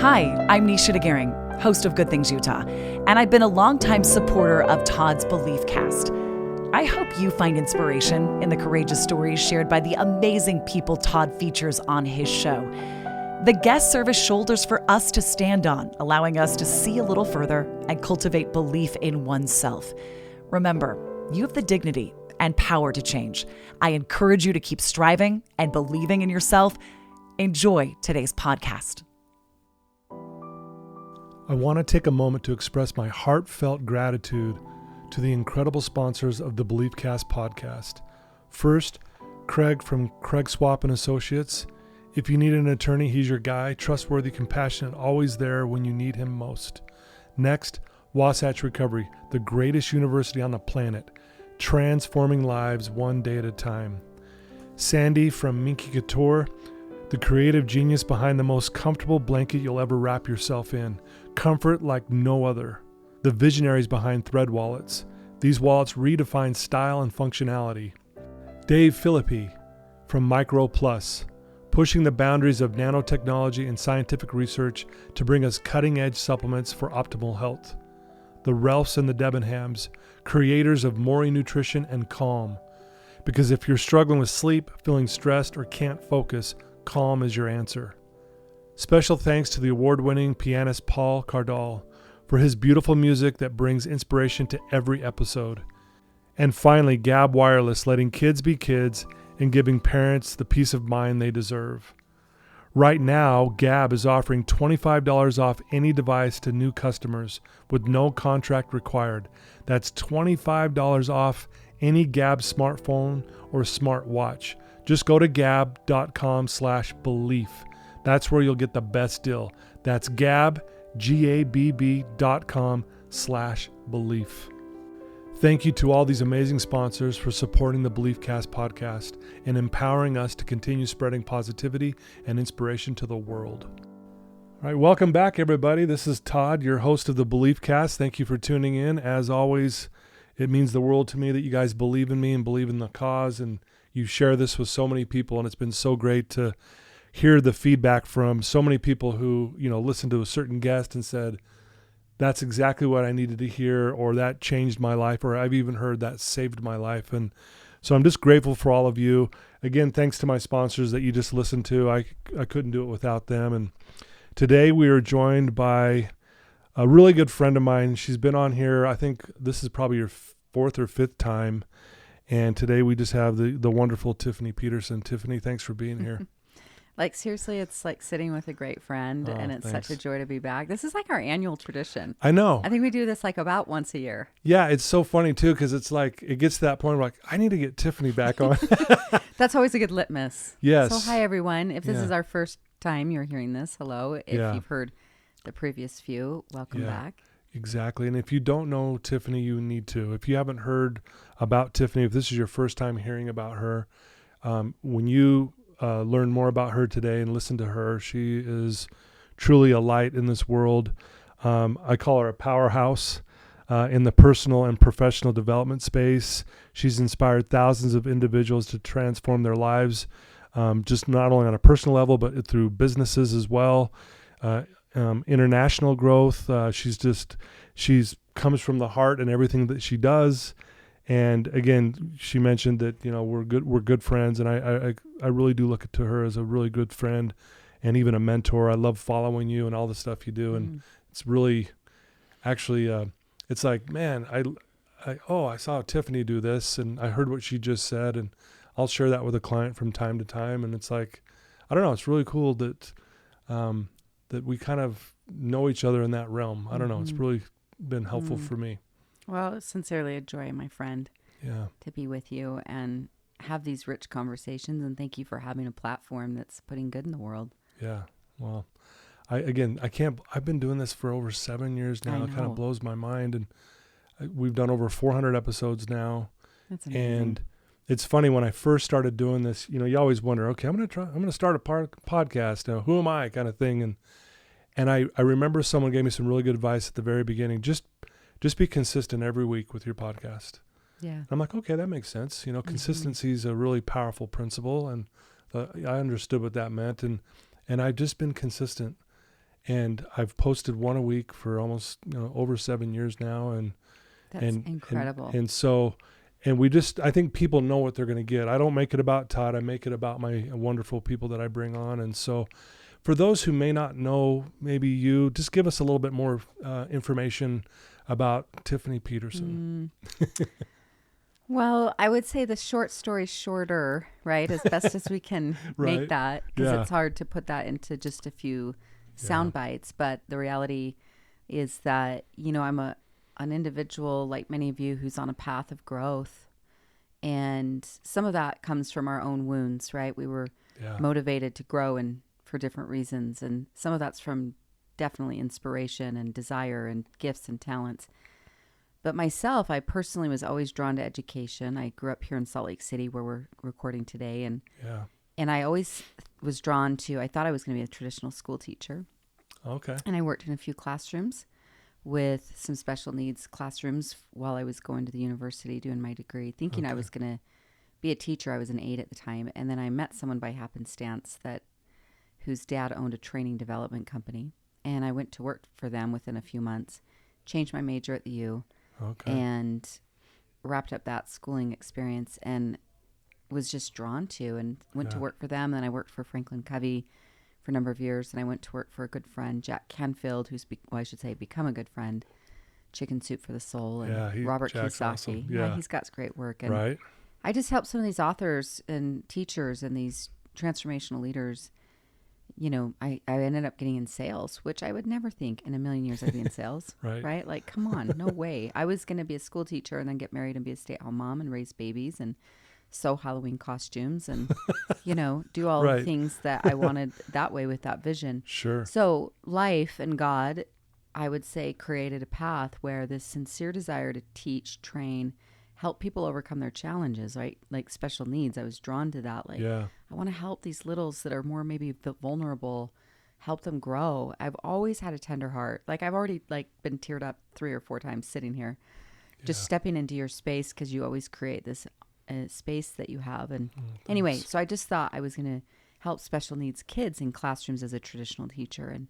Hi, I'm Nisha DeGaring, host of Good Things Utah, and I've been a longtime supporter of Todd's Belief Cast. I hope you find inspiration in the courageous stories shared by the amazing people Todd features on his show. The guests serve as shoulders for us to stand on, allowing us to see a little further and cultivate belief in oneself. Remember, you have the dignity and power to change. I encourage you to keep striving and believing in yourself. Enjoy today's podcast. I want to take a moment to express my heartfelt gratitude to the incredible sponsors of the BeliefCast podcast. First, Craig from Craig Swap & Associates. If you need an attorney, he's your guy. Trustworthy, compassionate, always there when you need him most. Next, Wasatch Recovery, the greatest university on the planet, transforming lives one day at a time. Sandy from Minky Couture, the creative genius behind the most comfortable blanket you'll ever wrap yourself in. Comfort like no other. The visionaries behind Thread wallets. These wallets redefine style and functionality. Dave Philippi from Micro Plus, pushing the boundaries of nanotechnology and scientific research to bring us cutting-edge supplements for optimal health. The Ralphs and the Debenhams, creators of Mori Nutrition and Calm. Because if you're struggling with sleep, feeling stressed, or can't focus, Calm is your answer. Special thanks to the award-winning pianist Paul Cardall for his beautiful music that brings inspiration to every episode. And finally, Gab Wireless, letting kids be kids and giving parents the peace of mind they deserve. Right now, Gab is offering $25 off any device to new customers with no contract required. That's $25 off any Gab smartphone or smartwatch. Just go to gab.com/belief. That's where you'll get the best deal. That's gabb.com/belief. Thank you to all these amazing sponsors for supporting the BeliefCast podcast and empowering us to continue spreading positivity and inspiration to the world. All right, welcome back, everybody. This is Todd, your host of the BeliefCast. Thank you for tuning in. As always, it means the world to me that you guys believe in me and believe in the cause, and you share this with so many people, and it's been so great to hear the feedback from so many people who, listened to a certain guest and said, that's exactly what I needed to hear, or that changed my life, or I've even heard that saved my life. And so I'm just grateful for all of you. Again, thanks to my sponsors that you just listened to. I couldn't do it without them. And today we are joined by a really good friend of mine. She's been on here. I think this is probably your fourth or fifth time. And today we just have the wonderful Tiffany Peterson. Tiffany, thanks for being here. Like, seriously, it's like sitting with a great friend, and it's thanks. such a joy to be back. This is like our annual tradition. I know. I think we do this like about once a year. Yeah, it's so funny, too, because it's like it gets to that point where like, I need to get Tiffany back on. That's always a good litmus. Yes. So, hi, everyone. If this is our first time you're hearing this, hello. If you've heard the previous few, welcome back. Exactly. And if you don't know Tiffany, you need to. If you haven't heard about Tiffany, if this is your first time hearing about her, when you learn more about her today and listen to her, she is truly a light in this world. I call her a powerhouse in the personal and professional development space. She's inspired thousands of individuals to transform their lives, just not only on a personal level, but through businesses as well. International growth. She's comes from the heart in everything that she does. And again, she mentioned that, we're good friends. And I really do look to her as a really good friend and even a mentor. I love following you and all the stuff you do. And it's really actually, it's like, man, I saw Tiffany do this and I heard what she just said, and I'll share that with a client from time to time. And it's like, I don't know, it's really cool that, that we kind of know each other in that realm. I don't know. It's really been helpful for me. Well, it's sincerely a joy, my friend, to be with you and have these rich conversations. And thank you for having a platform that's putting good in the world. Yeah. Well, I've been doing this for over 7 years now. It kind of blows my mind. And we've done over 400 episodes now. That's amazing. And it's funny, when I first started doing this, you always wonder, okay, I'm going to start a podcast. Now, who am I, kind of thing. And I remember someone gave me some really good advice at the very beginning. Just be consistent every week with your podcast. Yeah. And I'm like, okay, that makes sense. Consistency is a really powerful principle. And I understood what that meant. And I've just been consistent. And I've posted one a week for almost over 7 years now, and that's incredible. And I think people know what they're going to get. I don't make it about Todd. I make it about my wonderful people that I bring on. And so for those who may not know, maybe you just give us a little bit more information about Tiffany Peterson. Well, I would say the short story shorter, right? As best as we can Right. make that, because it's hard to put that into just a few sound bites. But the reality is that, I'm an individual like many of you who's on a path of growth. And some of that comes from our own wounds, right? We were motivated to grow and for different reasons. And some of that's from definitely inspiration and desire and gifts and talents. But myself, I personally was always drawn to education. I grew up here in Salt Lake City where we're recording today. And I always was drawn to, I thought I was going to be a traditional school teacher. Okay. And I worked in a few classrooms with some special needs classrooms while I was going to the university doing my degree, thinking I was going to be a teacher. I was an aide at the time. And then I met someone by happenstance whose dad owned a training development company. And I went to work for them within a few months, changed my major at the U, and wrapped up that schooling experience and was just drawn to and went to work for them. Then I worked for Franklin Covey for a number of years, and I went to work for a good friend, Jack Canfield, who's, become a good friend, Chicken Soup for the Soul, and Robert Jack's Kiyosaki. awesome. Yeah, he's got great work. And I just help some of these authors and teachers and these transformational leaders. I ended up getting in sales, which I would never think in a million years I'd be in sales. Right? Like, come on, no way. I was going to be a school teacher and then get married and be a stay-at-home mom and raise babies and sew Halloween costumes and, do all the things that I wanted that way with that vision. Sure. So life and God, I would say, created a path where this sincere desire to teach, train, help people overcome their challenges, right? Like special needs. I was drawn to that. I want to help these littles that are more maybe vulnerable, help them grow. I've always had a tender heart. Like I've already been teared up 3 or 4 times sitting here, just stepping into your space because you always create this space that you have. And anyway, so I just thought I was going to help special needs kids in classrooms as a traditional teacher, and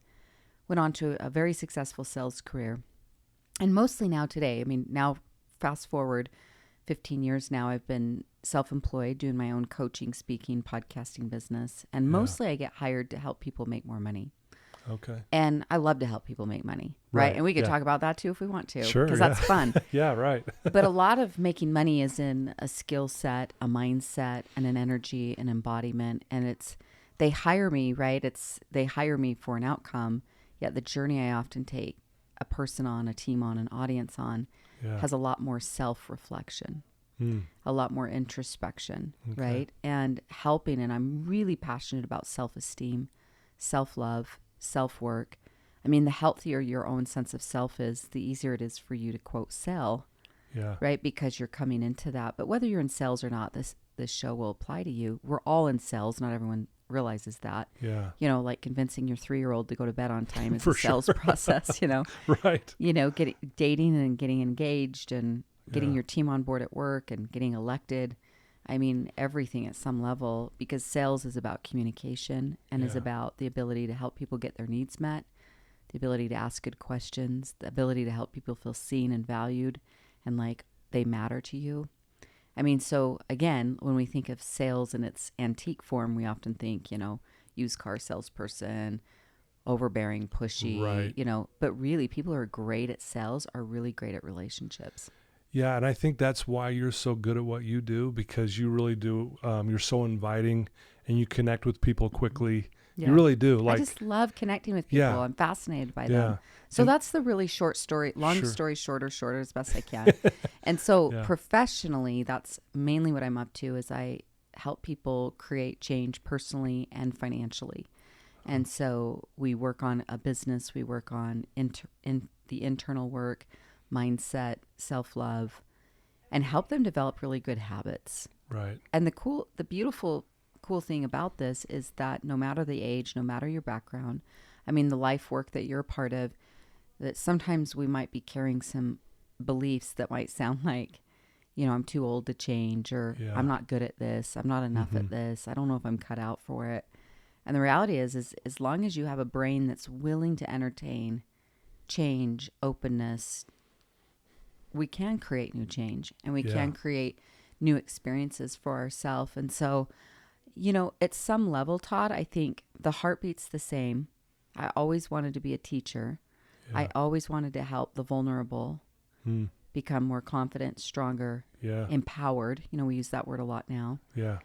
went on to a very successful sales career. And mostly now today, now fast forward 15 years now, I've been self-employed doing my own coaching, speaking, podcasting business. And mostly I get hired to help people make more money. Okay. And I love to help people make money. Right. And we could talk about that too if we want to. Sure. Because that's fun. Right. But a lot of making money is in a skill set, a mindset, and an energy, an embodiment. And they hire me, right? They hire me for an outcome. Yet the journey I often take a person on, a team on, an audience on, has a lot more self-reflection, a lot more introspection, right? And helping, and I'm really passionate about self-esteem, self-love, self-work. The healthier your own sense of self is, the easier it is for you to, quote, sell, right? Because you're coming into that. But whether you're in sales or not, this show will apply to you. We're all in sales. Not everyone realizes that. Like convincing your 3-year-old to go to bed on time is a sales process, Right. Dating and getting engaged and getting your team on board at work and getting elected. Everything at some level, because sales is about communication and is about the ability to help people get their needs met, the ability to ask good questions, the ability to help people feel seen and valued and like they matter to you. So again, when we think of sales in its antique form, we often think, used car salesperson, overbearing, pushy, right. But really people who are great at sales are really great at relationships. Yeah. And I think that's why you're so good at what you do, because you really do. You're so inviting and you connect with people quickly. Yeah. You really do. I just love connecting with people. I'm fascinated by them. So that's the really short story, long story shorter as best I can. And so professionally, that's mainly what I'm up to, is I help people create change personally and financially. And so we work on a business, we work on the internal work, mindset, self-love, and help them develop really good habits. Right. And the beautiful cool thing about this is that no matter the age, no matter your background, the life work that you're a part of, that sometimes we might be carrying some beliefs that might sound like, I'm too old to change, or I'm not good at this, I'm not enough at this, I don't know if I'm cut out for it. And the reality is as long as you have a brain that's willing to entertain change, openness, we can create new change, and we can create new experiences for ourselves. And so, at some level, Todd, I think the heartbeat's the same. I always wanted to be a teacher. Yeah. I always wanted to help the vulnerable become more confident, stronger, empowered. We use that word a lot now. Yeah.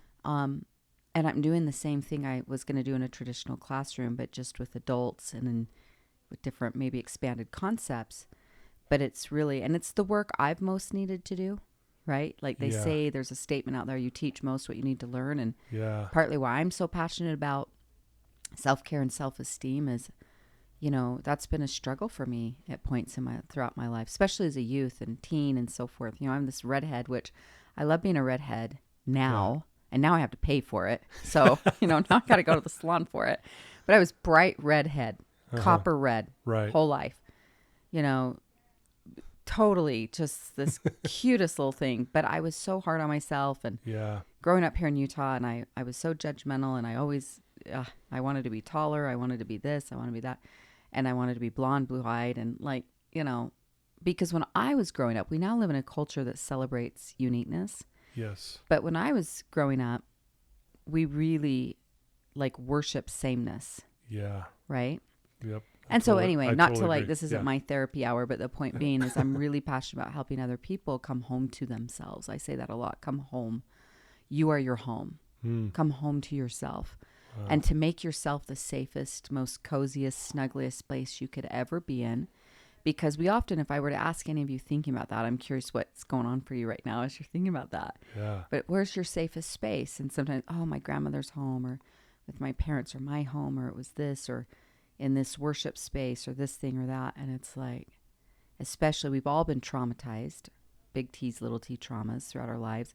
And I'm doing the same thing I was going to do in a traditional classroom, but just with adults and with different, maybe expanded concepts. But it's really, and it's the work I've most needed to do, right? Like they say, there's a statement out there, you teach most what you need to learn. And partly why I'm so passionate about self-care and self-esteem is, that's been a struggle for me at points throughout my life, especially as a youth and teen and so forth. I'm this redhead, which I love being a redhead now. And now I have to pay for it. So, now I got to go to the salon for it. But I was bright redhead, copper red, whole life. Totally just this cutest little thing. But I was so hard on myself. And growing up here in Utah, and I was so judgmental. And I always, I wanted to be taller. I wanted to be this. I wanted to be that. And I wanted to be blonde, blue-eyed. And because when I was growing up, we now live in a culture that celebrates uniqueness. Yes. But when I was growing up, we really worship sameness. Yeah. Right? Yep. And so anyway, not to agree. this isn't my therapy hour, but the point being is I'm really passionate about helping other people come home to themselves. I say that a lot. Come home. You are your home. Come home to yourself. Wow. And to make yourself the safest, most coziest, snuggliest place you could ever be in. Because we often, if I were to ask any of you thinking about that, I'm curious what's going on for you right now as you're thinking about that. Yeah. But where's your safest space? And sometimes, my grandmother's home, or with my parents, or my home, or it was this, or in this worship space, or this thing or that. And it's like, especially we've all been traumatized, big T's, little t traumas throughout our lives.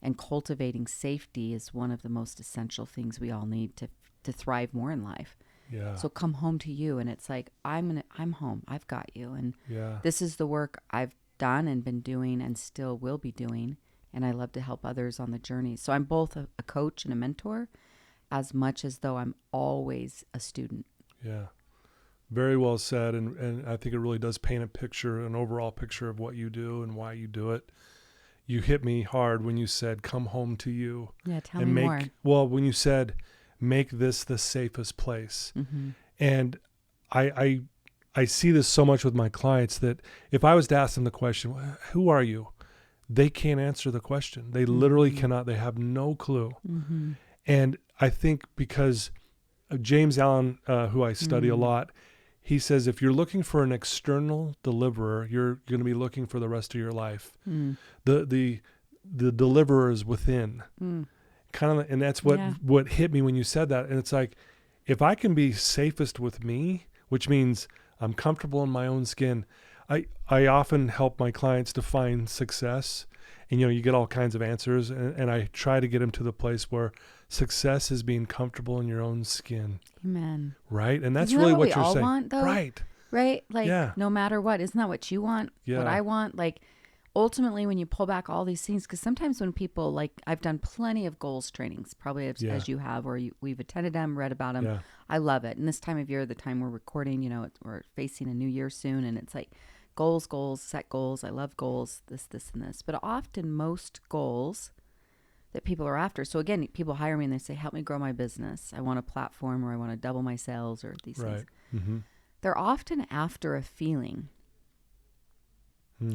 And cultivating safety is one of the most essential things we all need to thrive more in life. Yeah. So come home to you, and it's like I'm home. I've got you, and this is the work I've done and been doing, and still will be doing. And I love to help others on the journey. So I'm both a coach and a mentor, as much as though I'm always a student. Yeah, very well said, and I think it really does paint a picture, an overall picture of what you do and why you do it. You hit me hard when you said, "Come home to you." Yeah, tell me more. Well, when you said, make this the safest place. Mm-hmm. And I see this so much with my clients that if I was to ask them the question, who are you? They can't answer the question. They literally cannot. They have no clue. Mm-hmm. And I think because James Allen, who I study a lot, he says, if you're looking for an external deliverer, you're going to be looking for the rest of your life. The deliverer is within. Kind of, and that's what hit me when you said that. And it's like, if I can be safest with me, which means I'm comfortable in my own skin, I often help my clients define success. And, you get all kinds of answers. And I try to get them to the place where success is being comfortable in your own skin. Amen. Right? And that's really what you're saying. Want, though? Right. Right? No matter what. Isn't that what you want? Yeah. What I want? Ultimately, when you pull back all these things, because sometimes when people, I've done plenty of goals trainings, probably as you have, or we've attended them, read about them. Yeah. I love it. And this time of year, the time we're recording, we're facing a new year soon, and it's like goals, set goals. I love goals, this, and this. But often most goals that people are after, so again, people hire me and they say, help me grow my business. I want a platform, or I want to double my sales, or these things. Mm-hmm. They're often after a feeling.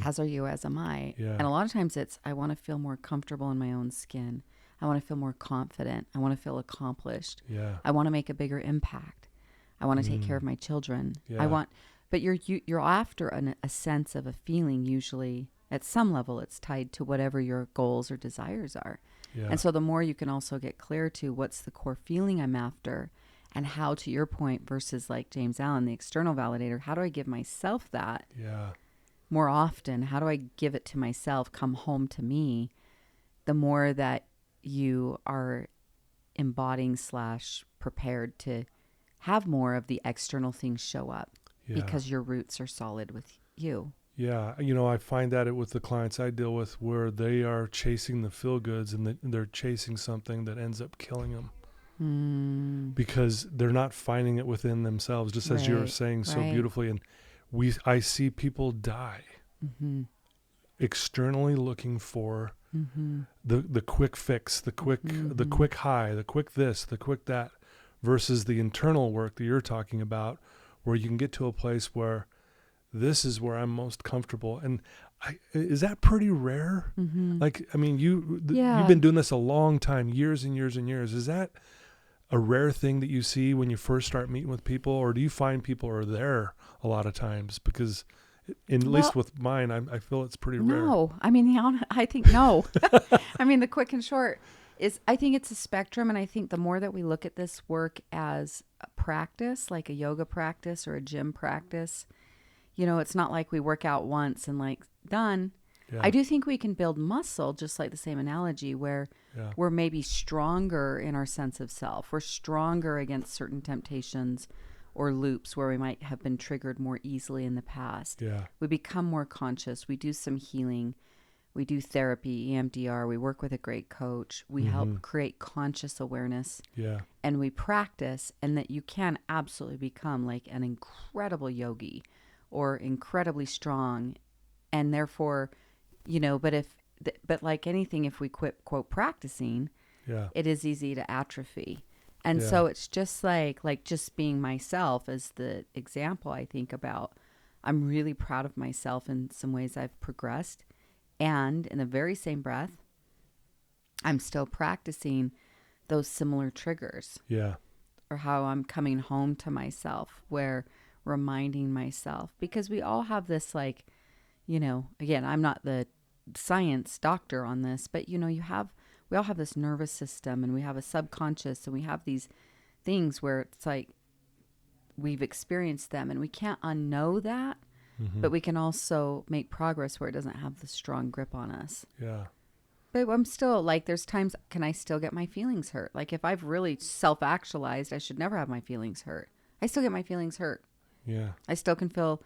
As are you, as am I. Yeah. And a lot of times it's, I want to feel more comfortable in my own skin. I want to feel more confident. I want to feel accomplished. Yeah. I want to make a bigger impact. I want to take care of my children. Yeah. But you're after a sense of a feeling. Usually at some level it's tied to whatever your goals or desires are. Yeah. And so the more you can also get clear to what's the core feeling I'm after, and how, to your point, versus like James Allen, the external validator, how do I give myself that? Yeah. More often, how do I give it to myself, come home to me? The more that you are embodying / prepared to have more of the external things show up, because your roots are solid with you. Yeah. I find that with the clients I deal with, where they are chasing the feel goods, and they're chasing something that ends up killing them. because they're not finding it within themselves, just as you were saying so beautifully. And I see people die externally looking for the quick fix, the quick high, the quick this, the quick that, versus the internal work that you're talking about, where you can get to a place where this is where I'm most comfortable. And is that pretty rare? Like, I mean, you've been doing this a long time, years and years and years. Is that a rare thing that you see when you first start meeting with people, or do you find people are there a lot of times? Because at least with mine, I feel it's pretty rare. No, I mean, I think no. I mean, the quick and short is, I think it's a spectrum. And I think the more that we look at this work as a practice, like a yoga practice or a gym practice, you know, it's not like we work out once and like done. Yeah. I do think we can build muscle, just like the same analogy, where we're maybe stronger in our sense of self. We're stronger against certain temptations or loops where we might have been triggered more easily in the past. Yeah. We become more conscious. We do some healing. We do therapy, EMDR. We work with a great coach. We help create conscious awareness. Yeah. And we practice, and that you can absolutely become like an incredible yogi or incredibly strong. And therefore, you know, but like anything, if we quit, quote, practicing, it is easy to atrophy. And so it's just like just being myself as the example I think about. I'm really proud of myself in some ways I've progressed. And in the very same breath, I'm still practicing those similar triggers. Yeah. Or how I'm coming home to myself, where reminding myself, because we all have this, like, you know, again, I'm not the science doctor on this, but you know, we all have this nervous system, and we have a subconscious, and we have these things where it's like we've experienced them and we can't unknow that, but we can also make progress where it doesn't have the strong grip on us. Yeah. But I'm still like, there's times, can I still get my feelings hurt? Like if I've really self-actualized, I should never have my feelings hurt. I still get my feelings hurt. Yeah. I still can feel,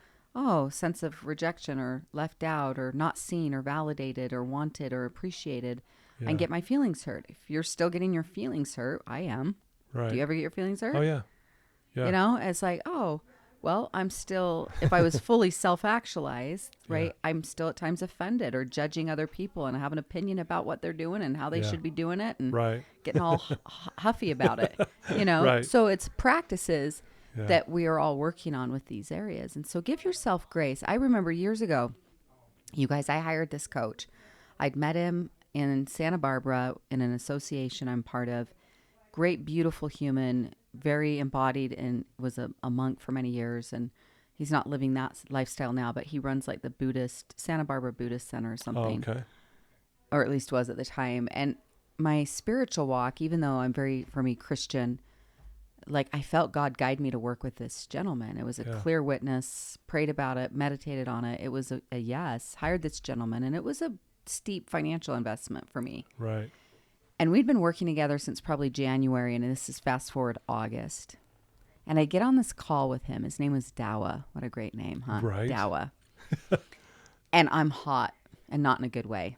sense of rejection or left out or not seen or validated or wanted or appreciated. Yeah. And get my feelings hurt. If you're still getting your feelings hurt, I am. Right. Do you ever get your feelings hurt? Oh, yeah. Yeah. You know, it's like, well, I'm still, if I was fully self-actualized, right, I'm still at times offended or judging other people, and I have an opinion about what they're doing and how they should be doing it, and getting all huffy about it, you know? Right. So it's practices that we are all working on with these areas. And so give yourself grace. I remember years ago, you guys, I hired this coach. I'd met him in Santa Barbara in an association I'm part of. Great, beautiful human, very embodied, and was a monk for many years. And he's not living that lifestyle now, but he runs like the Santa Barbara Buddhist Center or something. Oh, okay. Or at least was at the time. And my spiritual walk, even though I'm very, for me, Christian, like I felt God guide me to work with this gentleman. It was a clear witness, prayed about it, meditated on it. It was a yes, hired this gentleman, and it was a steep financial investment for me. Right. And we'd been working together since probably January, and this is fast forward August. And I get on this call with him. His name was Dawa. What a great name, huh? Right. Dawa. And I'm hot, and not in a good way.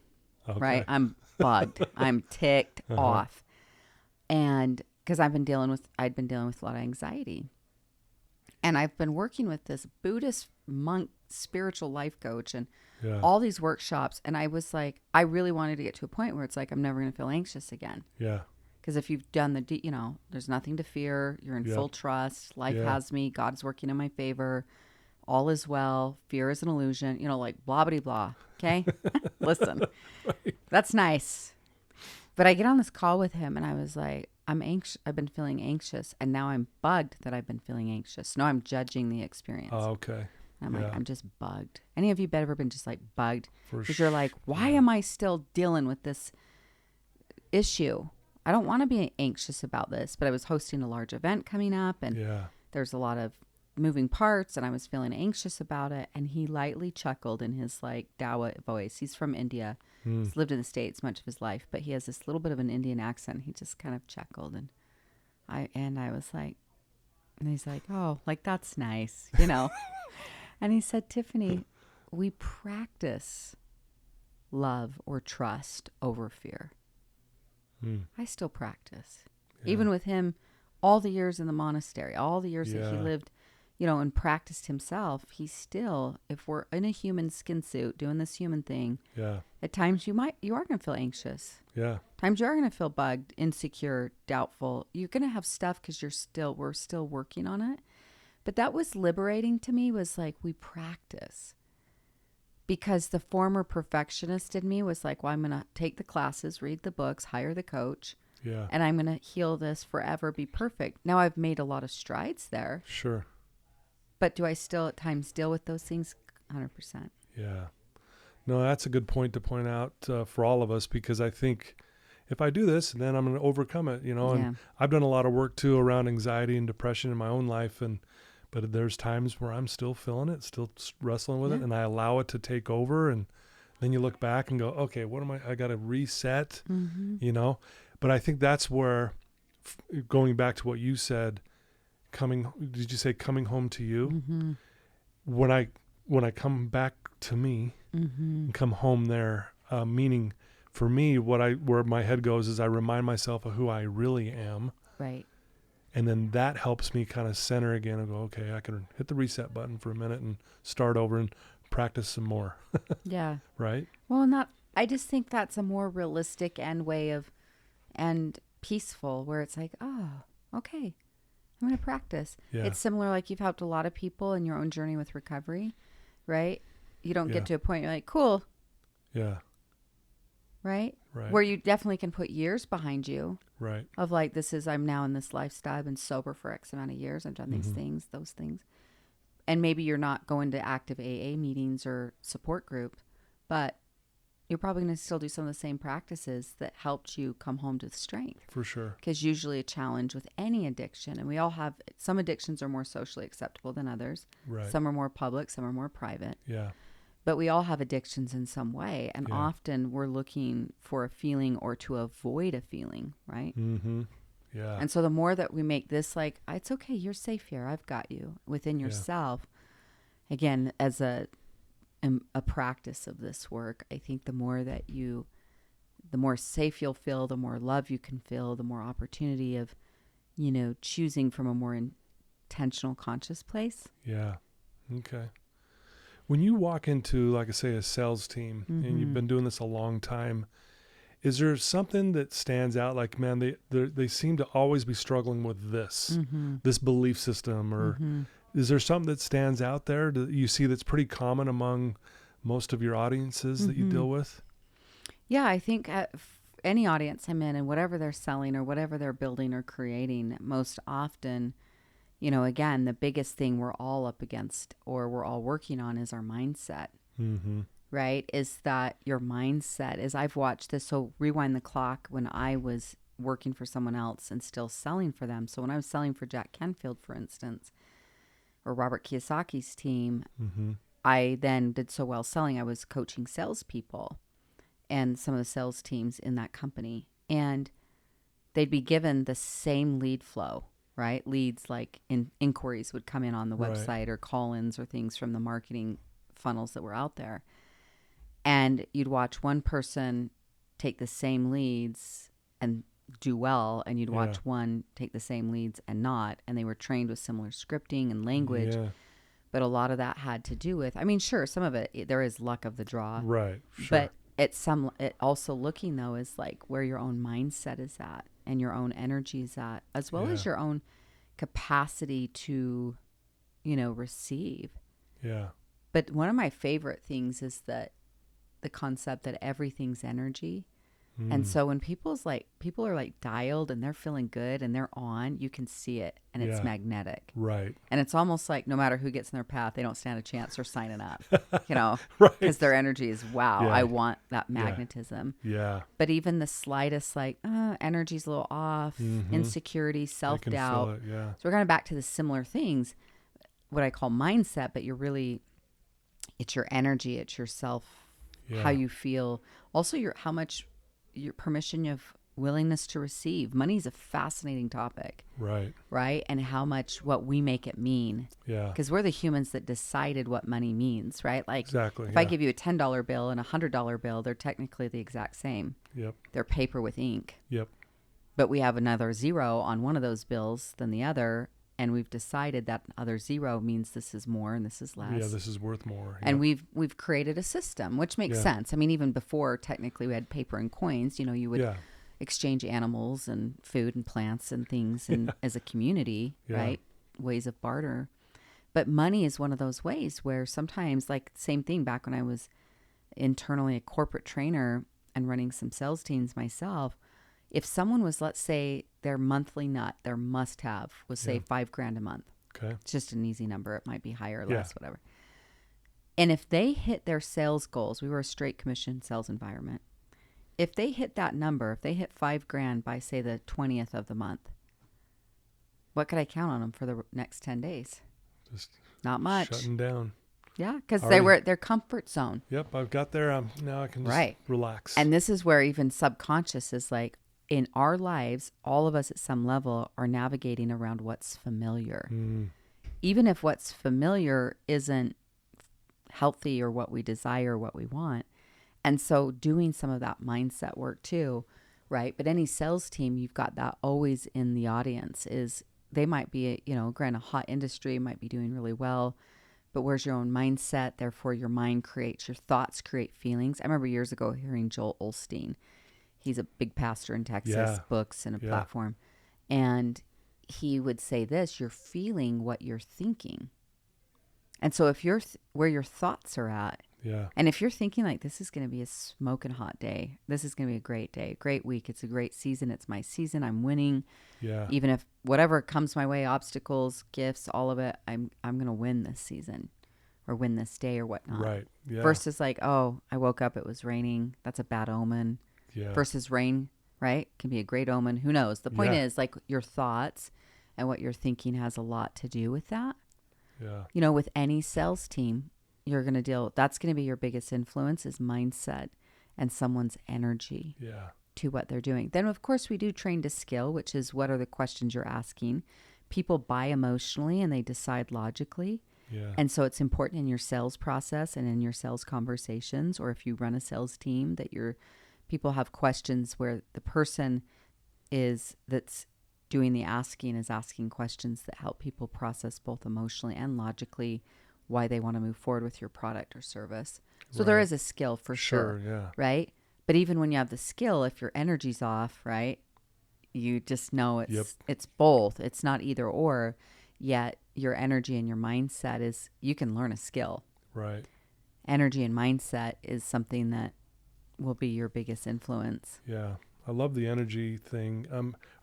Okay. Right? I'm bugged. I'm ticked off. And because I'd been dealing with a lot of anxiety. And I've been working with this Buddhist monk spiritual life coach and all these workshops. And I was like, I really wanted to get to a point where it's like, I'm never going to feel anxious again. Yeah. Because if you've done there's nothing to fear. You're in full trust. Life has me. God's working in my favor. All is well. Fear is an illusion. You know, like blah, blah, blah. Okay. Listen, that's nice. But I get on this call with him and I was like, I'm anxious. I've been feeling anxious, and now I'm bugged that I've been feeling anxious. No, I'm judging the experience. Oh, okay. And I'm like, I'm just bugged. Any of you ever been just like bugged? Because you're like, why am I still dealing with this issue? I don't want to be anxious about this, but I was hosting a large event coming up, and there's a lot of moving parts, and I was feeling anxious about it. And he lightly chuckled in his like Dawa voice. He's from India. He's lived in the States much of his life, but he has this little bit of an Indian accent. He just kind of chuckled, and I was like, and he's like, oh, like that's nice, you know. And he said, Tiffany, we practice love or trust over fear. I still practice. Yeah. Even with him, all the years in the monastery, all the years that he lived, and practiced himself, he's still, if we're in a human skin suit doing this human thing, at times you are going to feel anxious. Yeah. Times you are going to feel bugged, insecure, doubtful. You're going to have stuff because we're still working on it. But that was liberating to me, was like, we practice. Because the former perfectionist in me was like, well, I'm going to take the classes, read the books, hire the coach, and I'm going to heal this forever, be perfect. Now I've made a lot of strides there. Sure. But do I still at times deal with those things? 100%. Yeah. No, that's a good point to point out for all of us, because I think if I do this, then I'm going to overcome it, and I've done a lot of work too around anxiety and depression in my own life. But there's times where I'm still feeling it, still wrestling with it, and I allow it to take over. And then you look back and go, okay, I got to reset, But I think that's where, going back to what you said, did you say coming home to you? Mm-hmm. When I come back to me and come home there, meaning for me, where my head goes is I remind myself of who I really am. Right. And then that helps me kind of center again and go, okay, I can hit the reset button for a minute and start over and practice some more. Yeah. Right? Well, I just think that's a more realistic and peaceful, where it's like, oh, okay, I'm going to practice. Yeah. It's similar, like you've helped a lot of people in your own journey with recovery, right? You don't get to a point you're like, cool. Yeah. Right? Where you definitely can put years behind you. Right. Of like, I'm now in this lifestyle. I've been sober for X amount of years. I've done these things, those things. And maybe you're not going to active AA meetings or support group, but you're probably going to still do some of the same practices that helped you come home to strength. For sure. Because usually a challenge with any addiction, and we all have, some addictions are more socially acceptable than others. Right. Some are more public, some are more private. Yeah. But we all have addictions in some way. And often we're looking for a feeling or to avoid a feeling, right? Mm-hmm. Yeah. And so the more that we make this like, it's okay, you're safe here, I've got you within yourself. Again, as a practice of this work, I think the more safe you'll feel, the more love you can feel, the more opportunity of, choosing from a more intentional, conscious place. Yeah. Okay. When you walk into, like I say, a sales team, and you've been doing this a long time, is there something that stands out? Like, man, they seem to always be struggling with this belief system, or is there something that stands out there that you see that's pretty common among most of your audiences that you deal with? Yeah, I think any audience I'm in, and whatever they're selling or whatever they're building or creating, most often, again, the biggest thing we're all up against or we're all working on is our mindset. Right? Is that your mindset is, I've watched this. So rewind the clock when I was working for someone else and still selling for them. So when I was selling for Jack Canfield, for instance, or Robert Kiyosaki's team, I then did so well selling. I was coaching salespeople and some of the sales teams in that company. And they'd be given the same lead flow, right? Leads like inquiries would come in on the website or call-ins or things from the marketing funnels that were out there. And you'd watch one person take the same leads and do well, and you'd watch one take the same leads and not, and they were trained with similar scripting and language. But a lot of that had to do with, sure, some of it, there is luck of the draw. Right. Sure. But it also looking, though, is like where your own mindset is at and your own energy is at, as well as your own capacity to, receive. Yeah. But one of my favorite things is that the concept that everything's energy. And so when people are like dialed and they're feeling good and they're on, you can see it, and it's magnetic. Right. And it's almost like no matter who gets in their path, they don't stand a chance for signing up, Right. because their energy is, wow, I want that magnetism. Yeah. But even the slightest, like, energy's a little off, insecurity, self-doubt. Yeah. So we're kind of back to the similar things, what I call mindset, but it's your energy, it's yourself, how you feel. Also how much your permission of willingness to receive. Money is a fascinating topic. Right. Right? And how much what we make it mean. Yeah. Because we're the humans that decided what money means, right? Like, exactly. If I give you a $10 bill and a $100 bill, they're technically the exact same. Yep. They're paper with ink. Yep. but we have another zero on one of those bills than the other. And we've decided that other zero means this is more and this is less. Yeah, this is worth more. And we've created a system, which makes sense. I mean, even before technically we had paper and coins, you would exchange animals and food and plants and things and as a community, right? Ways of barter. But money is one of those ways where sometimes, like same thing back when I was internally a corporate trainer and running some sales teams myself, if someone was, let's say, their monthly nut, their must-have was, say, $5,000 a month. Okay. It's just an easy number. It might be higher or less, whatever. And if they hit their sales goals, we were a straight commission sales environment. If they hit that number, if they hit $5,000 by, say, the 20th of the month, what could I count on them for the next 10 days? Just not much. Shutting down. Yeah, because they were at their comfort zone. Yep, I've got there. Now I can just relax. And this is where even subconscious is like, in our lives, all of us at some level are navigating around what's familiar. Even if what's familiar isn't healthy or what we desire, or what we want. And so doing some of that mindset work too, right? But any sales team, you've got that always in the audience is they might be, granted a hot industry, might be doing really well, but where's your own mindset? Therefore, your mind creates, your thoughts create feelings. I remember years ago hearing Joel Osteen. He's a big pastor in Texas, books and a platform. And he would say this, you're feeling what you're thinking. And so if you're where your thoughts are at, and if you're thinking like, this is going to be a smoking hot day, this is going to be a great day, great week, it's a great season, it's my season, I'm winning. Even if whatever comes my way, obstacles, gifts, all of it, I'm going to win this season or win this day or whatnot. Right. Yeah. Versus like, oh, I woke up, it was raining. That's a bad omen. Versus rain, right? Can be a great omen. Who knows? The point is like your thoughts and what you're thinking has a lot to do with that. With any sales team, you're going to that's going to be your biggest influence is mindset and someone's energy to what they're doing. Then of course we do train to skill, which is what are the questions you're asking. People buy emotionally and they decide logically. And so it's important in your sales process and in your sales conversations, or if you run a sales team, that people have questions where the person that's doing the asking is asking questions that help people process both emotionally and logically why they want to move forward with your product or service. So there is a skill for sure, right? But even when you have the skill, if your energy's off, right, you just know it's both. It's not either or, yet your energy and your mindset is, you can learn a skill. Right. Energy and mindset is something that will be your biggest influence. Yeah. I love the energy thing.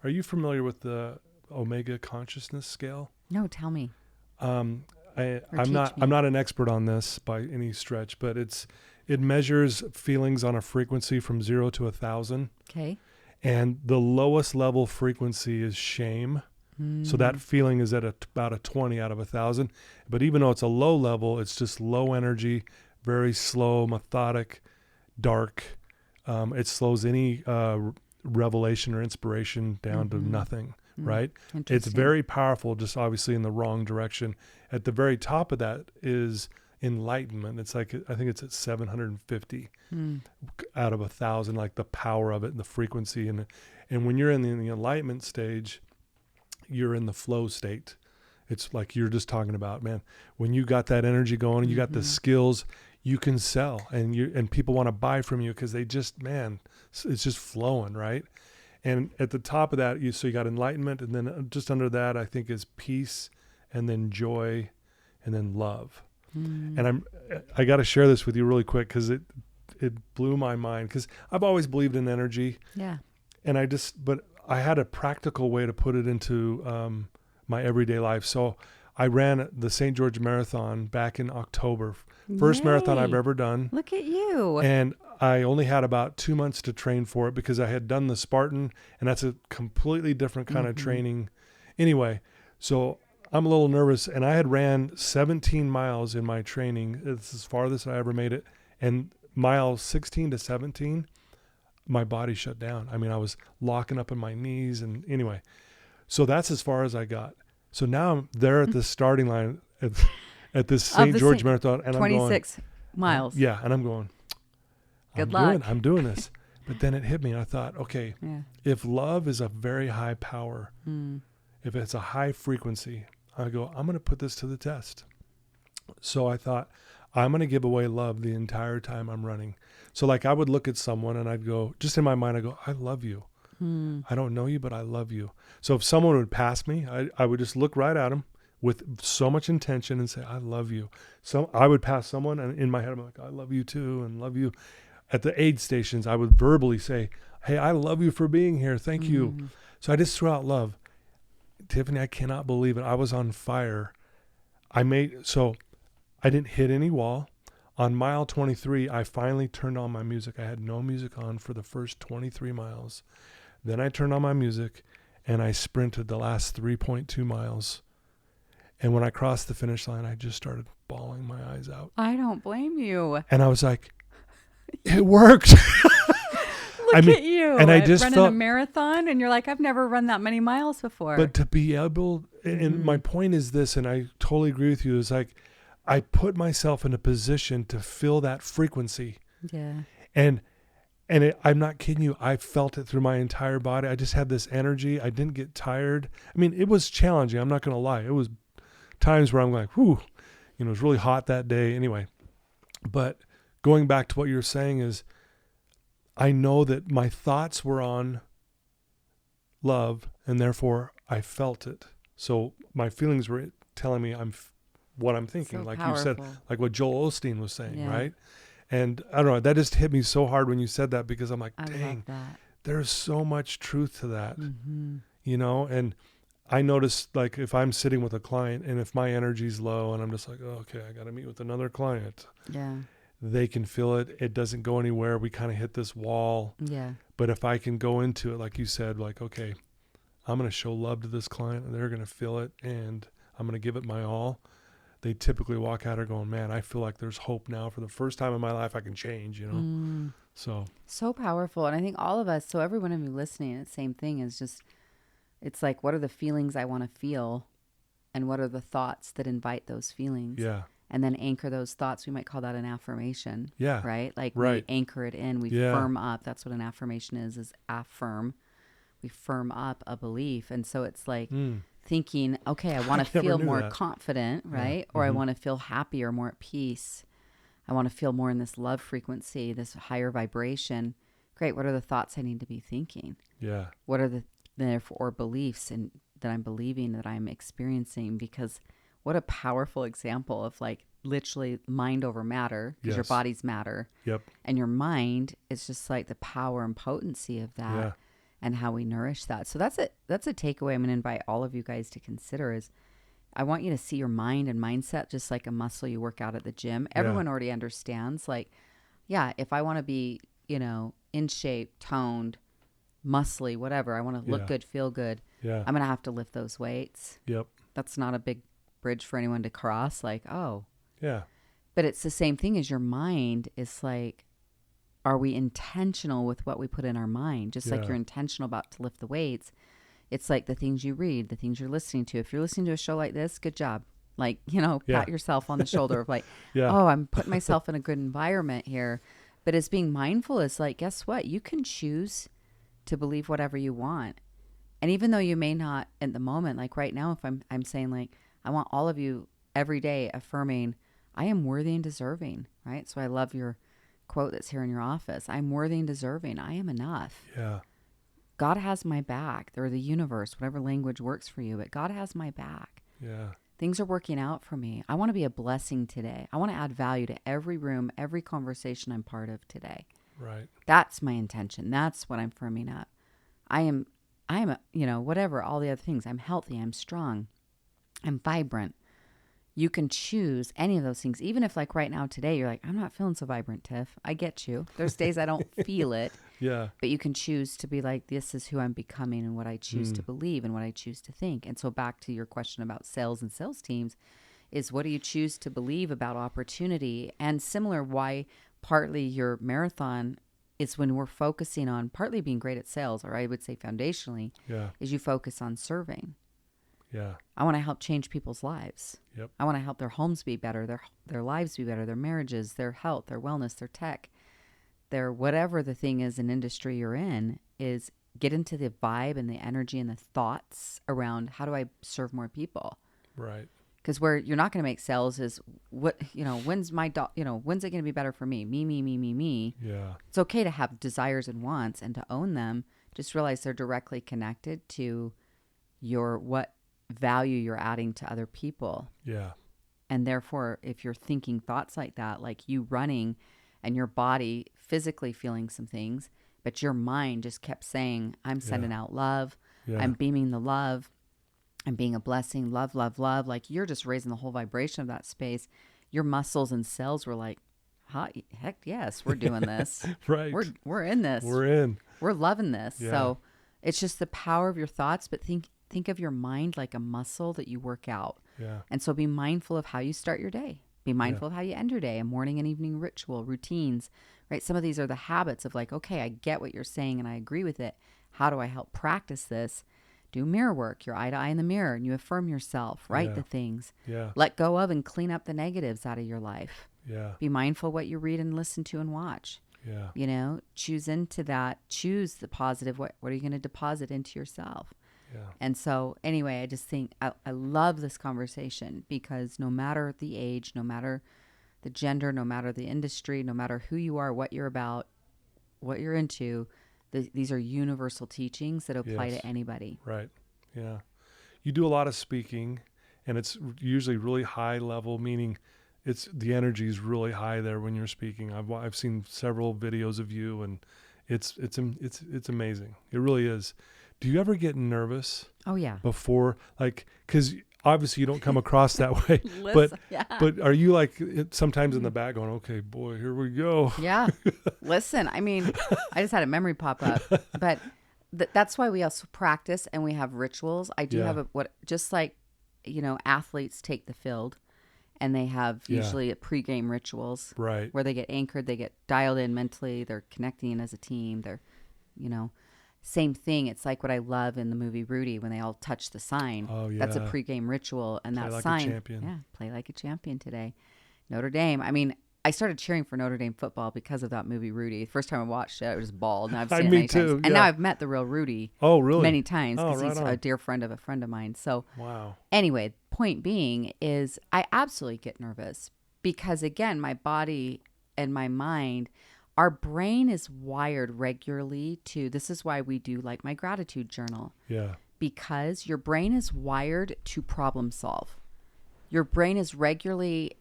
Are you familiar with the Omega Consciousness Scale? No, tell me. I'm not an expert on this by any stretch, but it measures feelings on a frequency from 0 to 1,000. Okay. And the lowest level frequency is shame. So that feeling is at about a 20 out of 1,000. But even though it's a low level, it's just low energy, very slow, methodic, dark. It slows any revelation or inspiration down to nothing, right? It's very powerful, just obviously in the wrong direction. At the very top of that is enlightenment. It's like, I think it's at 750 out of 1,000, like the power of it and the frequency. And when you're in the enlightenment stage, you're in the flow state. It's like you're just talking about, man, when you got that energy going and you got the skills, you can sell and people want to buy from you because they just, man, it's just flowing, right? And at the top of that, you got enlightenment, and then just under that, I think is peace, and then joy, and then love. And I got to share this with you really quick because it blew my mind, because I've always believed in energy. Yeah. And but I had a practical way to put it into my everyday life. So I ran the St. George Marathon back in October. First marathon I've ever done. Look at you. And I only had about 2 months to train for it because I had done the Spartan, and that's a completely different kind of training. Anyway, so I'm a little nervous, and I had ran 17 miles in my training. It's as farthest I ever made it. And miles 16 to 17, my body shut down. I mean, I was locking up in my knees, and anyway, so that's as far as I got. So now I'm there at the starting line at this St. George Marathon, and 26 miles. Yeah, and I'm going, Good luck. I'm doing this. But then it hit me and I thought, okay, if love is a very high power, if it's a high frequency, I go, I'm going to put this to the test. So I thought, I'm going to give away love the entire time I'm running. So like I would look at someone and I'd go, just in my mind, I go, I love you. I don't know you, but I love you. So if someone would pass me, I would just look right at them with so much intention and say, I love you. So I would pass someone and in my head, I'm like, I love you too and love you. At the aid stations, I would verbally say, hey, I love you for being here. Thank you. So I just threw out love. Tiffany, I cannot believe it. I was on fire. I didn't hit any wall. On mile 23, I finally turned on my music. I had no music on for the first 23 miles. Then I turned on my music and I sprinted the last 3.2 miles. And when I crossed the finish line, I just started bawling my eyes out. I don't blame you. And I was like, it worked. Look at you. And I just running felt a marathon and you're like, I've never run that many miles before. But to be able, and my point is this, and I totally agree with you, is like, I put myself in a position to feel that frequency. Yeah. And I'm not kidding you. I felt it through my entire body. I just had this energy. I didn't get tired. I mean, it was challenging. I'm not going to lie. It was times where I'm like, whew, it was really hot that day. Anyway, but going back to what you're saying is, I know that my thoughts were on love and therefore I felt it. So my feelings were telling me what I'm thinking, So like powerful. you said, like what Joel Osteen was saying, right? And I don't know, that just hit me so hard when you said that because I'm like, dang, there's so much truth to that, and I notice like if I'm sitting with a client and if my energy's low and I'm just like, oh, okay, I got to meet with another client. Yeah. They can feel it. It doesn't go anywhere. We kind of hit this wall. Yeah. But if I can go into it, like you said, like, okay, I'm going to show love to this client and they're going to feel it and I'm going to give it my all. They typically walk out here going, man, I feel like there's hope now. For the first time in my life, I can change, So powerful. And I think all of us, so every one of you listening, the same thing is just, it's like, what are the feelings I want to feel? And what are the thoughts that invite those feelings? Yeah. And then anchor those thoughts. We might call that an affirmation. Yeah. Right? Like right. we anchor it in. We firm up. That's what an affirmation is affirm. We firm up a belief. And so it's like thinking, okay, I want to feel more confident, right? Or I want to feel happy or more at peace. I want to feel more in this love frequency, this higher vibration. Great. What are the thoughts I need to be thinking? Yeah. What are the therefore beliefs and that I'm believing, that I'm experiencing? Because what a powerful example of like literally mind over matter, because your body's matter. Yep. And your mind is just like the power and potency of that and how we nourish that. So that's a takeaway I'm going to invite all of you guys to consider is I want you to see your mind and mindset just like a muscle you work out at the gym. Everyone already understands like, if I want to be, in shape, toned, muscly, whatever, I want to look good, feel good. Yeah. I'm going to have to lift those weights. Yep. That's not a big bridge for anyone to cross. Like, oh. Yeah. But it's the same thing as your mind. It's like, are we intentional with what we put in our mind? Just like you're intentional about to lift the weights. It's like the things you read, the things you're listening to. If you're listening to a show like this, good job. Like, pat yourself on the shoulder of like, oh, I'm putting myself in a good environment here. But as being mindful is like, guess what? You can choose to believe whatever you want. And even though you may not at the moment, like right now, if I'm saying like, I want all of you every day affirming, I am worthy and deserving, right? So I love your quote that's here in your office. I'm worthy and deserving. I am enough. Yeah. God has my back, or the universe, whatever language works for you, but God has my back. Yeah. Things are working out for me. I want to be a blessing today. I want to add value to every room, every conversation I'm part of today. Right. That's my intention. That's what I'm firming up. I am, whatever, all the other things. I'm healthy. I'm strong. I'm vibrant. You can choose any of those things. Even if like right now today, you're like, I'm not feeling so vibrant, Tiff. I get you. There's days I don't feel it. Yeah. But you can choose to be like, this is who I'm becoming and what I choose to believe and what I choose to think. And so back to your question about sales and sales teams is what do you choose to believe about opportunity? And similar, why partly your marathon is when we're focusing on partly being great at sales, or I would say foundationally, is you focus on serving. Yeah. I want to help change people's lives. Yep. I want to help their homes be better, their lives be better, their marriages, their health, their wellness, their tech, there, whatever the thing is in industry you're in, is get into the vibe and the energy and the thoughts around how do I serve more people? Right. Because where you're not going to make sales is what, when's my when's it going to be better for me? Me. Yeah. It's okay to have desires and wants and to own them. Just realize they're directly connected to what value you're adding to other people. Yeah. And therefore, if you're thinking thoughts like that, like you running and your body physically feeling some things, but your mind just kept saying, I'm sending out love. Yeah. I'm beaming the love. I'm being a blessing. Love, love, love. Like you're just raising the whole vibration of that space. Your muscles and cells were like, heck yes, we're doing this. Right. We're in this. We're in. We're loving this. Yeah. So it's just the power of your thoughts, but think of your mind like a muscle that you work out. Yeah. And so be mindful of how you start your day. Be mindful of how you end your day, a morning and evening ritual, routines, right? Some of these are the habits of like, okay, I get what you're saying and I agree with it. How do I help practice this? Do mirror work, your eye to eye in the mirror, and you affirm yourself, write the things. Yeah. Let go of and clean up the negatives out of your life. Yeah. Be mindful what you read and listen to and watch. Yeah. Choose into that. Choose the positive. What are you going to deposit into yourself? Yeah. And so anyway, I just think I love this conversation because no matter the age, no matter the gender, no matter the industry, no matter who you are, what you're about, what you're into, these are universal teachings that apply to anybody. Right. Yeah. You do a lot of speaking, and it's usually really high level, meaning the energy is really high there when you're speaking. I've seen several videos of you, and it's amazing. It really is. Do you ever get nervous? Oh yeah. Before, like, because obviously you don't come across that way, but are you like sometimes in the back going, okay, boy, here we go? Yeah. Listen, I mean, I just had a memory pop up, but that's why we also practice and we have rituals. I do have just like, athletes take the field and they have usually a pregame rituals, right? Where they get anchored, they get dialed in mentally, they're connecting as a team. They're, same thing. It's like what I love in the movie Rudy when they all touch the sign. Oh, yeah. That's a pregame ritual. And Play that like sign. a champion. Yeah. Play like a champion today. Notre Dame. I mean, I started cheering for Notre Dame football because of that movie Rudy. The first time I watched it, I was bald. And I've seen it many times. And now I've met the real Rudy. Oh, really? Many times because right he's on. a dear friend of mine. So wow. Anyway, point being is I absolutely get nervous because again, my body and my mind, our brain is wired regularly this is why we do like my gratitude journal. Yeah. Because your brain is wired to problem solve. Your brain is regularly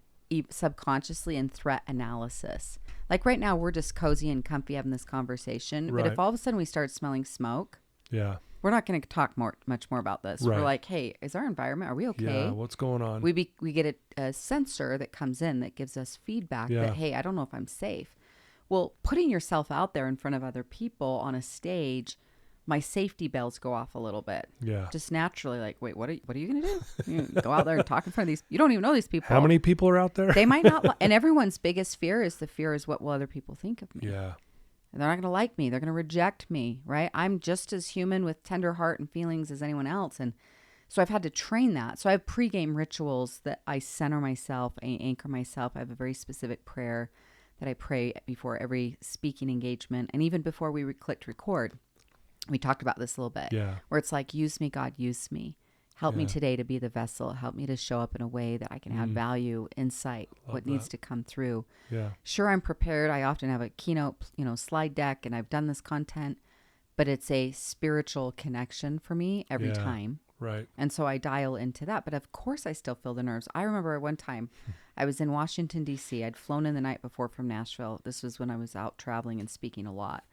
subconsciously in threat analysis. Like right now, we're just cozy and comfy having this conversation. Right. But if all of a sudden we start smelling smoke, we're not going to talk much more about this. Right. We're like, hey, is our environment, are we okay? Yeah, what's going on? We get a sensor that comes in that gives us feedback that, hey, I don't know if I'm safe. Well, putting yourself out there in front of other people on a stage, my safety bells go off a little bit. Yeah. Just naturally, like, wait, what are you going to do? You go out there and talk in front of these. You don't even know these people. How many people are out there? They might not. And everyone's biggest fear is what will other people think of me? Yeah. And they're not going to like me. They're going to reject me, right? I'm just as human with tender heart and feelings as anyone else. And so I've had to train that. So I have pregame rituals that I center myself, I anchor myself. I have a very specific prayer that I pray before every speaking engagement. And even before we clicked record, we talked about this a little bit. Yeah. Where it's like, use me, God, use me. Help me today to be the vessel. Help me to show up in a way that I can add value, insight, what needs to come through. Yeah. Sure, I'm prepared. I often have a keynote, slide deck, and I've done this content, but it's a spiritual connection for me every time. Right. And so I dial into that. But of course, I still feel the nerves. I remember one time I was in Washington, D.C. I'd flown in the night before from Nashville. This was when I was out traveling and speaking a lot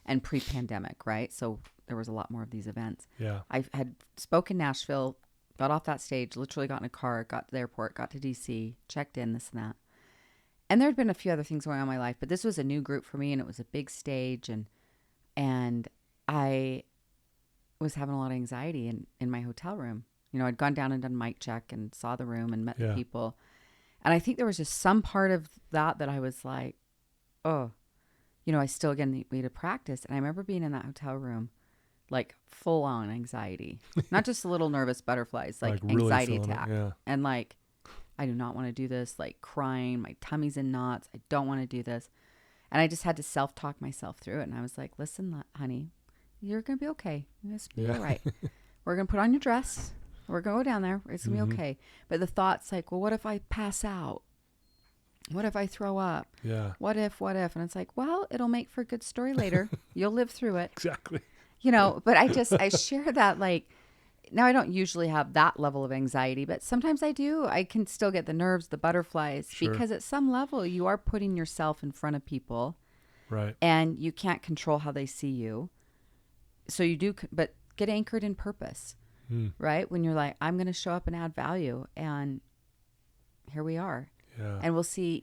and pre-pandemic, right? So there was a lot more of these events. Yeah. I had spoken Nashville, got off that stage, literally got in a car, got to the airport, got to D.C., checked in, this and that. And there had been a few other things going on in my life, but this was a new group for me, and it was a big stage, and I was having a lot of anxiety in my hotel room. I'd gone down and done mic check and saw the room and met the people. And I think there was just some part of that I was like, oh, I still, again, we had to practice. And I remember being in that hotel room, like full on anxiety, not just a little nervous butterflies, like really anxiety attack. Yeah. And like, I do not want to do this, like crying, my tummy's in knots. I don't want to do this. And I just had to self-talk myself through it. And I was like, listen, honey, you're going to be okay. You're going to be all right. We're going to put on your dress. We're going to go down there. It's going to be okay. But the thought's like, well, what if I pass out? What if I throw up? Yeah. What if? And it's like, well, it'll make for a good story later. You'll live through it. Exactly. But I share that, like, now I don't usually have that level of anxiety, but sometimes I do. I can still get the nerves, the butterflies, because at some level you are putting yourself in front of people. Right. And you can't control how they see you. So you do, but get anchored in purpose, right? When you're like, I'm going to show up and add value. And here we are. Yeah. And we'll see,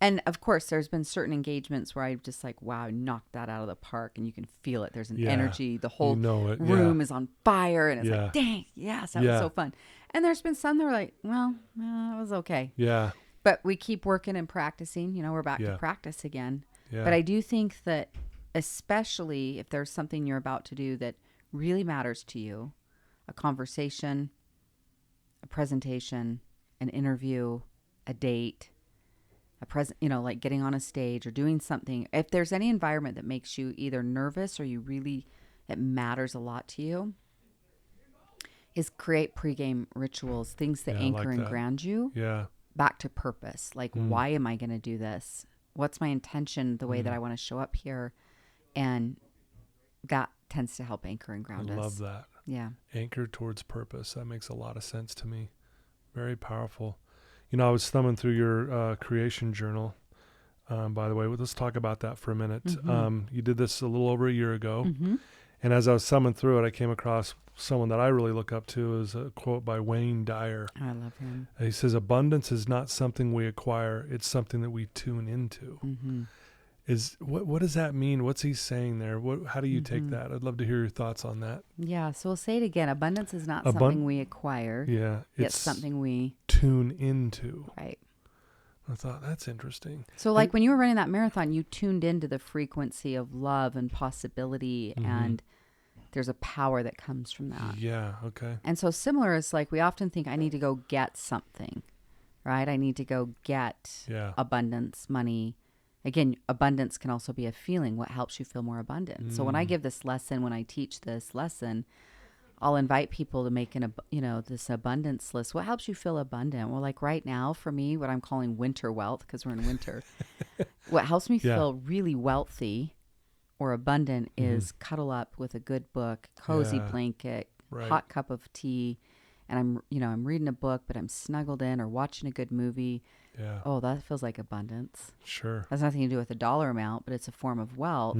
and of course there's been certain engagements where I've just like, wow, I knocked that out of the park, and you can feel it. There's an energy. The whole room is on fire, and it's like, dang, yes, that was so fun. And there's been some that were like, well, it was okay. Yeah. But we keep working and practicing, we're back to practice again. Yeah. But I do think that, especially if there's something you're about to do that really matters to you, a conversation, a presentation, an interview, a date, like getting on a stage or doing something, if there's any environment that makes you either nervous or it matters a lot to you, is create pregame rituals, things that anchor and ground you back to purpose. Like, why am I going to do this? What's my intention, the way that I want to show up here? And that tends to help anchor and ground us. I love that. Yeah. Anchor towards purpose. That makes a lot of sense to me. Very powerful. I was thumbing through your creation journal, by the way. Let's talk about that for a minute. You did this a little over a year ago. And as I was thumbing through it, I came across someone that I really look up to, is a quote by Wayne Dyer. I love him. He says, abundance is not something we acquire. It's something that we tune into. What does that mean? What's he saying there? How do you take that? I'd love to hear your thoughts on that. Yeah. So we'll say it again. Abundance is not something we acquire. Yeah. It's something we tune into. Right. I thought that's interesting. So like when you were running that marathon, you tuned into the frequency of love and possibility, and there's a power that comes from that. Yeah. Okay. And so similar is like, we often think I need to go get something, right? I need to go get abundance, money. Again, abundance can also be a feeling. What helps you feel more abundant? So when I give this lesson, when I teach this lesson, I'll invite people to make this abundance list. What helps you feel abundant? Well, like right now for me, what I'm calling winter wealth, because we're in winter, what helps me feel really wealthy or abundant is cuddle up with a good book, cozy blanket, hot cup of tea, and I'm reading a book, but I'm snuggled in, or watching a good movie. Yeah. Oh, that feels like abundance. Sure. Has nothing to do with the dollar amount, but it's a form of wealth.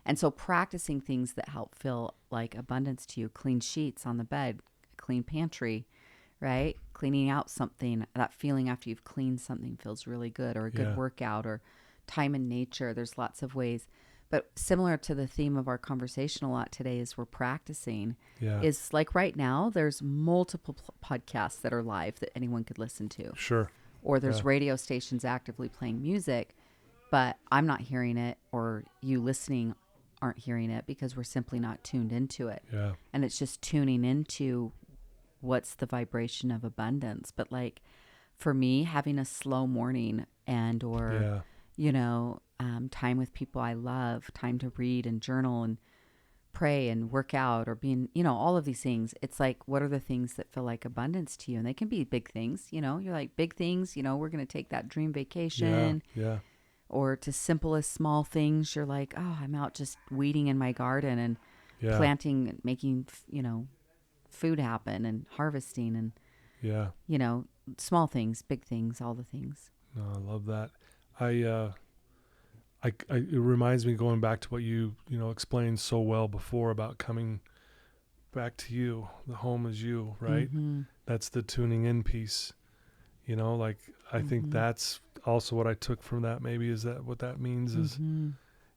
And so practicing things that help feel like abundance to you, clean sheets on the bed, clean pantry, right? Cleaning out something, that feeling after you've cleaned something feels really good, or a good workout, or time in nature. There's lots of ways. But similar to the theme of our conversation a lot today is we're practicing. Is like right now, there's multiple podcasts that are live that anyone could listen to. Sure. Or there's radio stations actively playing music, but I'm not hearing it, or you listening aren't hearing it, because we're simply not tuned into it. Yeah. And it's just tuning into what's the vibration of abundance. But like for me, having a slow morning or time with people I love, time to read and journal and pray and work out, or being, all of these things. It's like, what are the things that feel like abundance to you? And they can be big things, you're like, big things, we're going to take that dream vacation. Yeah. Or to simplest small things. You're like, oh, I'm out just weeding in my garden and planting and making, food happen, and harvesting, and, small things, big things, all the things. No, I love that. It reminds me, going back to what you explained so well before about coming back to you. The home is you, right? That's the tuning in piece. I think that's also what I took from that. Maybe is that what that means is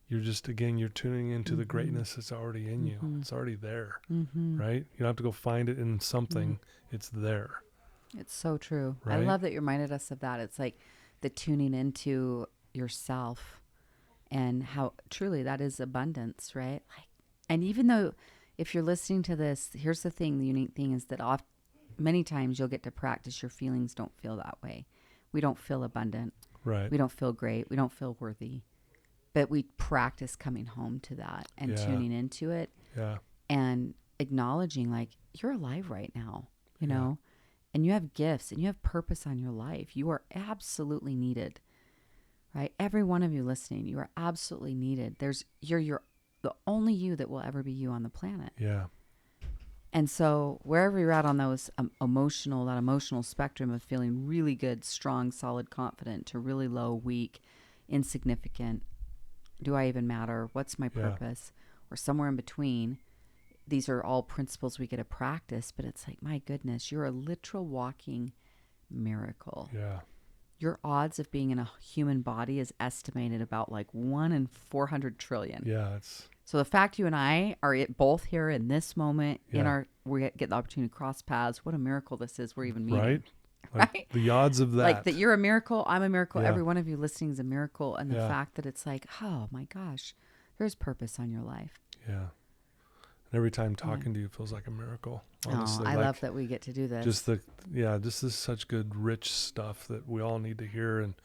you're just, again, you're tuning into the greatness that's already in you. It's already there, right? You don't have to go find it in something. It's there. It's so true. Right? I love that you reminded us of that. It's like the tuning into yourself, and how truly that is abundance, right? And even though, if you're listening to this, here's the thing, the unique thing is that many times you'll get to practice, your feelings don't feel that way. We don't feel abundant. Right. We don't feel great. We don't feel worthy. But we practice coming home to that and tuning into it and acknowledging like you're alive right now, you know, and you have gifts and you have purpose on your life. You are absolutely needed, right? Every one of you listening, you are absolutely needed. You're the only you that will ever be you on the planet. Yeah. And so wherever you're at on those that emotional spectrum of feeling really good, strong, solid, confident to really low, weak, insignificant, do I even matter? What's my purpose? Or somewhere in between. These are all principles we get to practice, but it's like, my goodness, you're a literal walking miracle. Yeah. Your odds of being in a human body is estimated about like 1 in 400 trillion. Yeah. So the fact you and I are both here in this moment, we get the opportunity to cross paths. What a miracle this is. We're even meeting. Right. Like right? The odds of that. Like that you're a miracle, I'm a miracle, every one of you listening is a miracle. And the fact that it's like, oh my gosh, there's purpose on your life. Yeah. And every time talking to you feels like a miracle. Honestly. I love that we get to do this. This is such good, rich stuff that we all need to hear. And,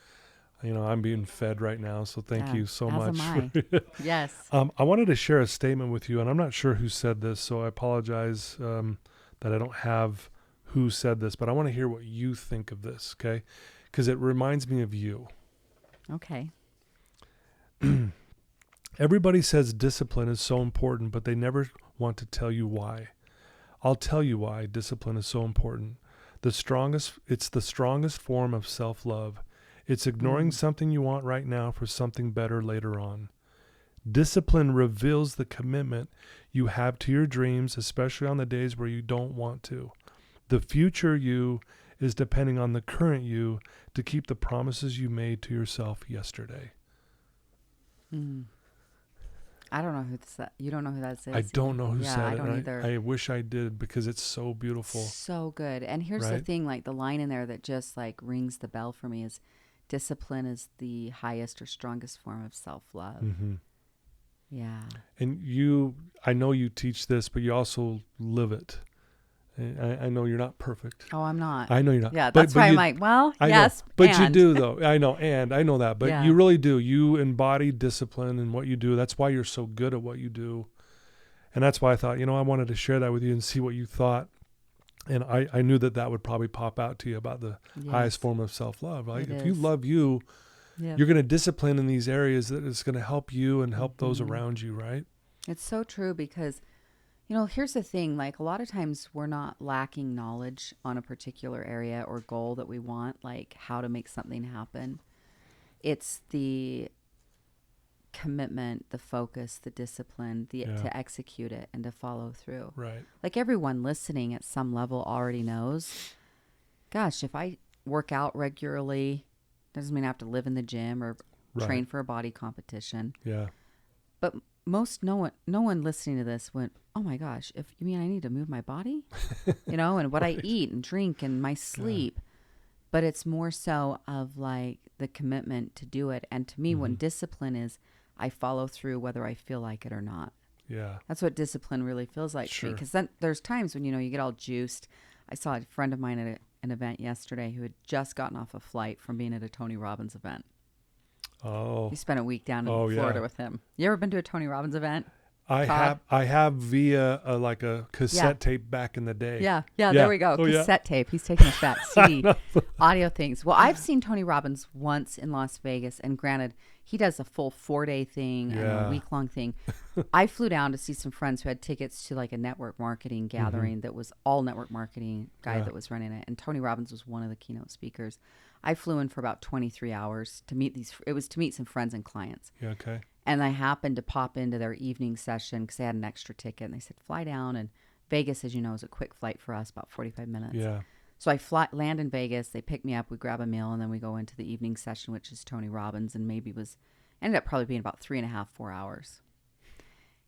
you know, I'm being fed right now. So thank you so much. Am I. Yes. I wanted to share a statement with you, and I'm not sure who said this, so I apologize that I don't have who said this, but I want to hear what you think of this, okay? Because it reminds me of you. Okay. Everybody says discipline is so important, but they never want to tell you why. I'll tell you why discipline is so important. It's the strongest form of self-love. It's ignoring something you want right now for something better later on. Discipline reveals the commitment you have to your dreams, especially on the days where you don't want to. The future you is depending on the current you to keep the promises you made to yourself yesterday. I don't know who that. You don't know who that is. I don't know who said it. I don't either. I wish I did because it's so beautiful. So good. And here's the thing, like the line in there that just like rings the bell for me is discipline is the highest or strongest form of self-love. Mm-hmm. Yeah. And I know you teach this, but you also live it. I know you're not perfect. Oh, I'm not. I know you're not. Yeah, that's why I'm like, well, yes, but you do though. I know that, but you really do. You embody discipline in what you do. That's why you're so good at what you do. And that's why I thought, I wanted to share that with you and see what you thought. And I knew that would probably pop out to you about the highest form of self-love. Like if you love you, you're going to discipline in these areas that is going to help you and help those around you, right? It's so true because, here's the thing. Like a lot of times we're not lacking knowledge on a particular area or goal that we want, like how to make something happen. It's the commitment, the focus, the discipline, to execute it and to follow through. Right. Like everyone listening at some level already knows, gosh, if I work out regularly, doesn't mean I have to live in the gym or train for a body competition. Yeah. But no one listening to this went, oh my gosh, if you mean I need to move my body, and what I eat and drink and my sleep. Yeah. But it's more so of like the commitment to do it. And to me, when discipline is, I follow through whether I feel like it or not. Yeah. That's what discipline really feels like to me. Because then there's times when, you get all juiced. I saw a friend of mine at an event yesterday who had just gotten off a flight from being at a Tony Robbins event. Oh. We spent a week down in Florida with him. You ever been to a Tony Robbins event? I have via a cassette tape back in the day. Yeah, there we go. Cassette tape. He's taking us back. CD, audio things. Well, I've seen Tony Robbins once in Las Vegas, and granted, he does a full 4-day thing and a week-long thing. I flew down to see some friends who had tickets to like a network marketing gathering that was all network marketing guy that was running it, and Tony Robbins was one of the keynote speakers. I flew in for about 23 hours to meet to meet some friends and clients. Yeah, okay. And I happened to pop into their evening session because they had an extra ticket. And they said, fly down. And Vegas, as you know, is a quick flight for us, about 45 minutes. Yeah. So I land in Vegas. They pick me up. We grab a meal. And then we go into the evening session, which is Tony Robbins. And ended up probably being about 3.5, 4 hours.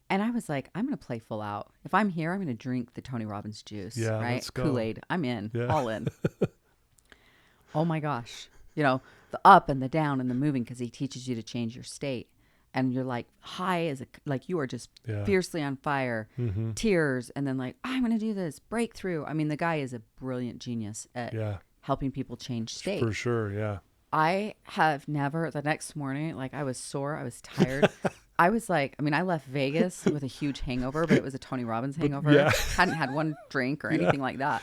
And I was like, I'm going to play full out. If I'm here, I'm going to drink the Tony Robbins juice. Yeah, right? let's go. Kool-Aid. I'm in. Yeah. All in. Oh, my gosh. The up and the down and the moving because he teaches you to change your state. And you're like high as like you are just fiercely on fire, tears, and then like, I'm going to do this, breakthrough. I mean, the guy is a brilliant genius at helping people change state. For sure, yeah. I have never, the next morning, like I was sore, I was tired. I was like, I mean, I left Vegas with a huge hangover, but it was a Tony Robbins hangover. yeah. Hadn't had one drink or Yeah. anything like that.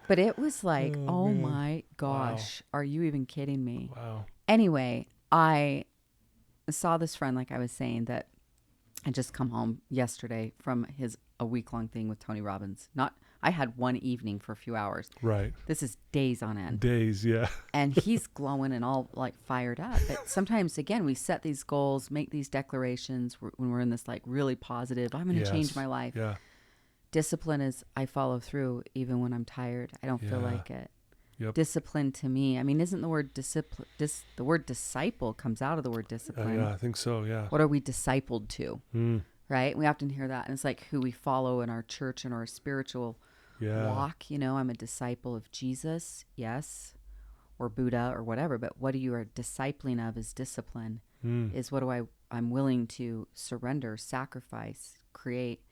But it was like, oh man. my gosh, are you even kidding me? Wow. Anyway, I saw this friend, like I was saying, that had just come home yesterday from a week-long thing with Tony Robbins. I had one evening for a few hours. Right. This is days on end. Days, yeah. And he's glowing and all like fired up. But sometimes, again, we set these goals, make these declarations when we're in this like really positive, I'm going to change my life. Yeah. Discipline is I follow through even when I'm tired. I don't feel like it. Yep. Discipline to me, I mean, isn't the word discipline, the word disciple comes out of the word discipline. Yeah, I think so, yeah. What are we discipled to? Right? We often hear that. And it's like who we follow in our church and our spiritual walk. You know, I'm a disciple of Jesus, yes, or Buddha or whatever. But what you are discipling of is discipline, is what I'm willing to surrender, sacrifice, create.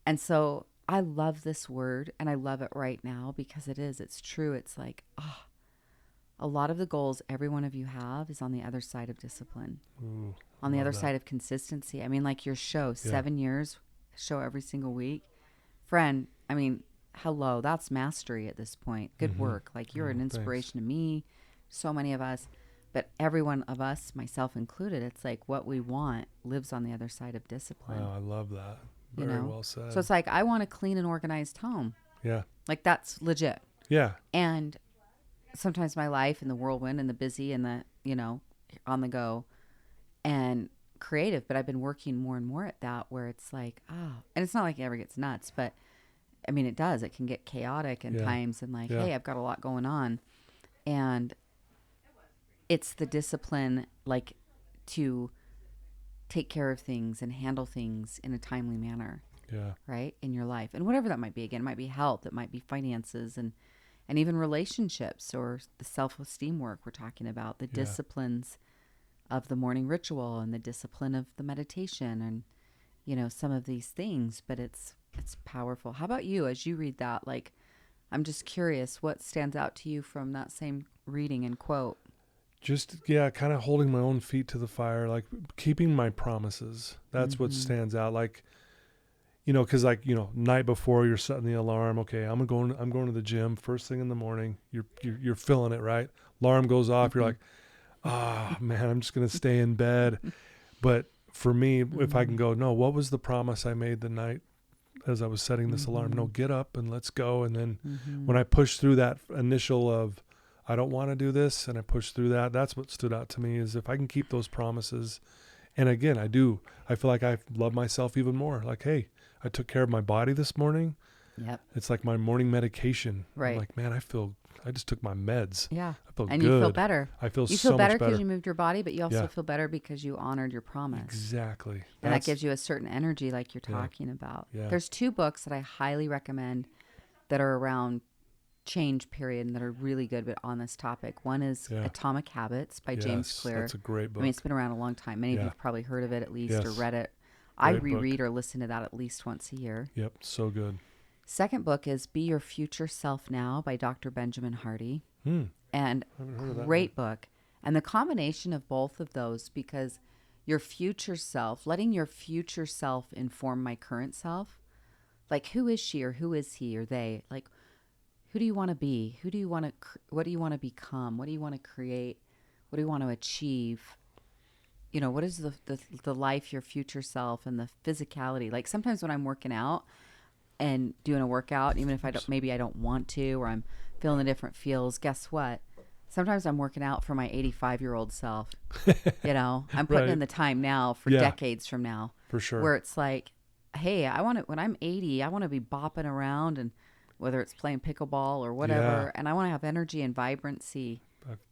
And so I love this word, and I love it right now because it's true. It's like, a lot of the goals every one of you have is on the other side of discipline, on the other side of consistency. I mean, like your show, 7 years, show every single week. Friend, I mean, hello, that's mastery at this point. Good work. Like you're an inspiration to me, so many of us, but every one of us, myself included, it's like what we want lives on the other side of discipline. Wow, I love that. Very well said. So it's like, I want a clean and organized home. Yeah. Like that's legit. Yeah. And sometimes my life and the whirlwind and the busy and the, on the go and creative, but I've been working more and more at that where it's like, and it's not like it ever gets nuts, but I mean, it does. It can get chaotic in times and like, hey, I've got a lot going on. And it's the discipline, like to take care of things and handle things in a timely manner. Yeah. Right. In your life. And whatever that might be. Again, it might be health. It might be finances and even relationships or the self-esteem work we're talking about, the disciplines of the morning ritual and the discipline of the meditation and, some of these things, but it's powerful. How about you as you read that? Like, I'm just curious, what stands out to you from that same reading and quote? Just, kind of holding my own feet to the fire, like keeping my promises. That's what stands out. Like, because night before you're setting the alarm. Okay, I'm going to the gym first thing in the morning. You're feeling it, right? Alarm goes off. You're like, man, I'm just going to stay in bed. But for me, if I can go, no, what was the promise I made the night as I was setting this alarm? No, get up and let's go. And then when I push through that initial of, I don't want to do this, and I push through that, that's what stood out to me is if I can keep those promises. And again, I feel like I love myself even more. Like, hey, I took care of my body this morning. Yep. It's like my morning medication. Right. I'm like, man, I just took my meds. Yeah. I feel and good. You feel better. I feel you so feel better much better because you moved your body, but you also feel better because you honored your promise. Exactly. And that gives you a certain energy like you're talking about. Yeah. There's 2 books that I highly recommend that are around change period and that are really good but on this topic. One is Atomic Habits by James Clear. That's a great book. I mean, it's been around a long time. Many of you have probably heard of it at least or read it. Great I reread or listen to that at least once a year. Yep, so good. Second book is Be Your Future Self Now by Dr. Benjamin Hardy. And great book. And the combination of both of those, because your future self, letting your future self inform my current self, like who is she or who is he or they? Like, who do you want to be? What do you want to become? What do you want to create? What do you want to achieve? What is the life, your future self and the physicality? Like sometimes when I'm working out and doing a workout, even if I don't want to, or I'm feeling the different feels, guess what? Sometimes I'm working out for my 85-year-old self. I'm putting in the time now for decades from now. For sure. Where it's like, hey, when I'm 80, I want to be bopping around and whether it's playing pickleball or whatever, and I want to have energy and vibrancy.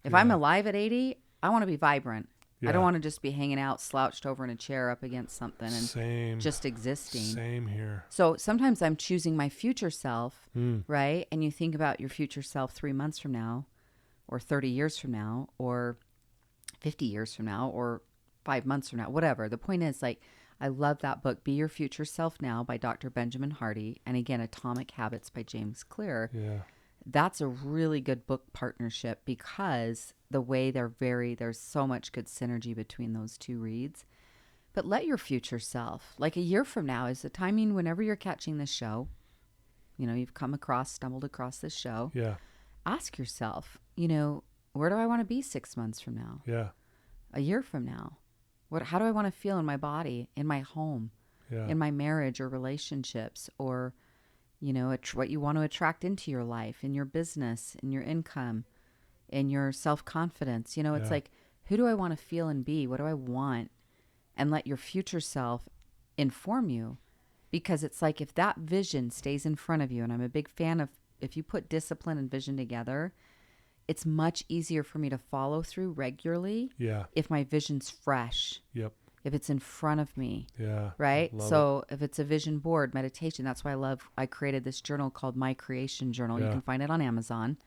If I'm alive at 80, I want to be vibrant. I don't want to just be hanging out slouched over in a chair up against something and just existing. Same here. So sometimes I'm choosing my future self, right? And you think about your future self 3 months from now or 30 years from now or 50 years from now or 5 months from now, whatever. The point is, like, I love that book, Be Your Future Self Now by Dr. Benjamin Hardy. And again, Atomic Habits by James Clear. Yeah. that's a really good book partnership because the way there's so much good synergy between those two reads. But let your future self, like a year from now is the timing whenever you're catching this show, you've stumbled across this show. Yeah. Ask yourself, where do I want to be 6 months from now? Yeah. A year from now? How do I want to feel in my body, in my home, in my marriage or relationships, or, what you want to attract into your life, in your business, in your income, in your self-confidence. It's like, who do I want to feel and be? What do I want? And let your future self inform you. Because it's like, if that vision stays in front of you, and I'm a big fan of, if you put discipline and vision together, it's much easier for me to follow through regularly. Yeah. If my vision's fresh. Yep. If it's in front of me. Yeah. Right? So if it's a vision board, meditation, that's why I created this journal called My Creation Journal. You can find it on Amazon.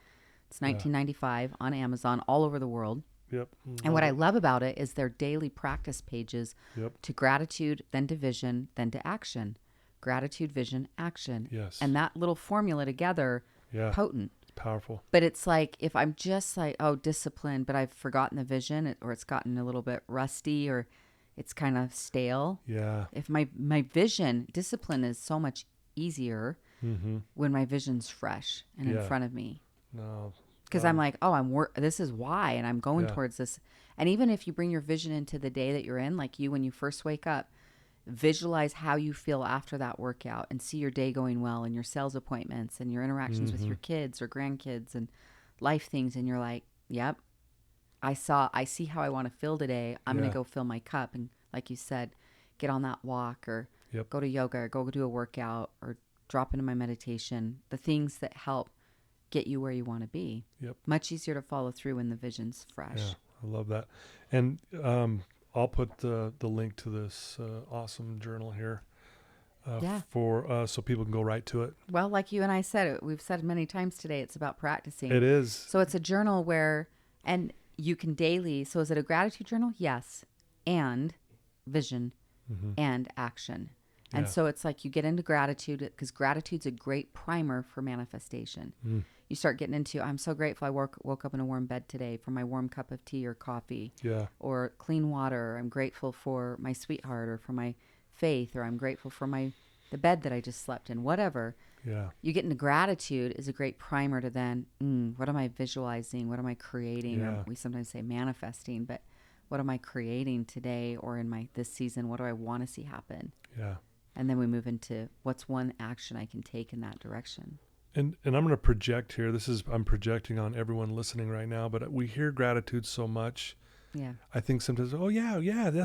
It's $19.95 on Amazon all over the world. Yep. And what I love about it is their daily practice pages to gratitude, then to vision, then to action. Gratitude, vision, action. Yes. And that little formula together, potent. It's powerful. But it's like, if I'm just like, discipline, but I've forgotten the vision, or it's gotten a little bit rusty, or it's kind of stale. Yeah. If my vision, discipline is so much easier when my vision's fresh and in front of me. No. Because I'm like, this is why, and I'm going towards this. And even if you bring your vision into the day that you're in, like when you first wake up, visualize how you feel after that workout and see your day going well, and your sales appointments and your interactions with your kids or grandkids and life things. And you're like, yep, I see how I want to feel today. I'm going to go fill my cup. And like you said, get on that walk, or go to yoga, or go do a workout, or drop into my meditation, the things that help get you where you want to be. Yep. Much easier to follow through when the vision's fresh. Yeah, I love that. And I'll put the link to this awesome journal here for so people can go right to it. Well, like you and I said, we've said many times today, it's about practicing. It is. So it's a journal and you can daily. So is it a gratitude journal? Yes. And vision and action. And so it's like you get into gratitude, because gratitude's a great primer for manifestation. You start getting into, I'm so grateful I woke up in a warm bed today, for my warm cup of tea or coffee, or clean water. I'm grateful for my sweetheart, or for my faith, or I'm grateful for the bed that I just slept in, whatever. Yeah. You get into gratitude is a great primer to then, what am I visualizing? What am I creating? Or we sometimes say manifesting, but what am I creating today, or in this season? What do I want to see happen? Yeah. And then we move into, what's one action I can take in that direction? And I'm going to project here. I'm projecting on everyone listening right now, but we hear gratitude so much. Yeah. I think sometimes, that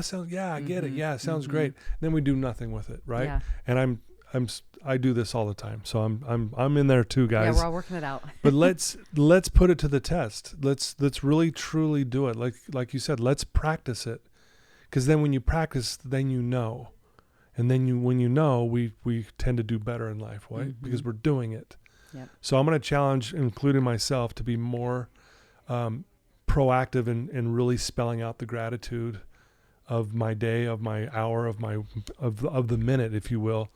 sounds, I get it. Yeah, it sounds great. And then we do nothing with it, right? Yeah. And I do this all the time. So I'm in there too, guys. Yeah, we're all working it out. But let's put it to the test. Let's really truly do it. Like you said, let's practice it. Because then when you practice, then you know. And then when you know, we tend to do better in life, right? Because we're doing it. Yep. So I'm going to challenge, including myself, to be more proactive in really spelling out the gratitude of my day, of my hour, of the minute, if you will.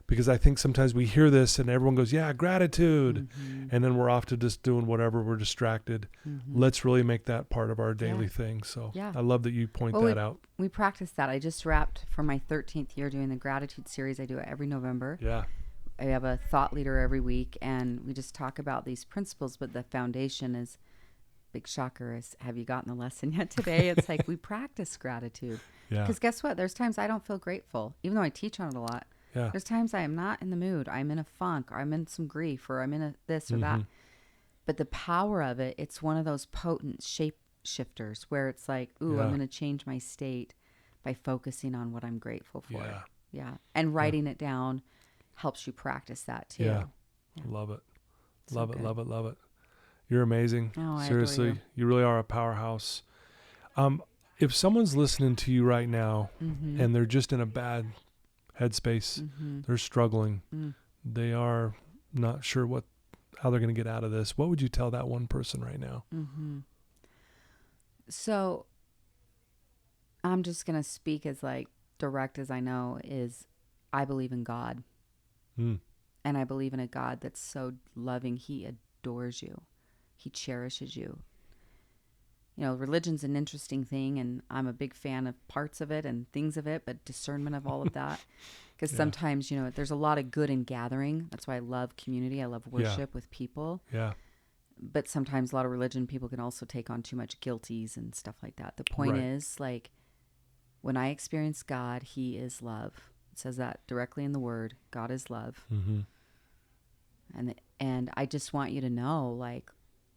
Because I think sometimes we hear this and everyone goes, yeah, gratitude. And then we're off to just doing whatever, we're distracted. Let's really make that part of our daily thing. So I love that you point that out. We practice that. I just wrapped for my 13th year doing the gratitude series. I do it every November. Yeah. I have a thought leader every week, and we just talk about these principles, but the foundation is, big shocker, is, have you gotten the lesson yet today? It's like, we practice gratitude. Yeah. Because guess what? There's times I don't feel grateful, even though I teach on it a lot. Yeah. There's times I am not in the mood. I'm in a funk, or I'm in some grief, or I'm in a this or that. But the power of it, it's one of those potent shape shifters where it's like, I'm going to change my state by focusing on what I'm grateful for. Yeah. And writing it down helps you practice that too. Yeah. Love it. Love it. You're amazing. Oh, Seriously, you really are a powerhouse. If someone's listening to you right now and they're just in a bad headspace, they're struggling, they are not sure how they're going to get out of this, what would you tell that one person right now? So I'm just going to speak as direct as I know, is I believe in God. And I believe in a God that's so loving. He adores you. He cherishes you. You know, religion's an interesting thing, and I'm a big fan of parts of it and things of it, but discernment of all of that. Because sometimes, you know, there's a lot of good in gathering. That's why I love community. I love worship with people. Yeah. But sometimes a lot of religion people can also take on too much guilties and stuff like that. The point is, like, when I experience God, he is love. It says that directly in the word. God is love. Mm-hmm. And I just want you to know, like,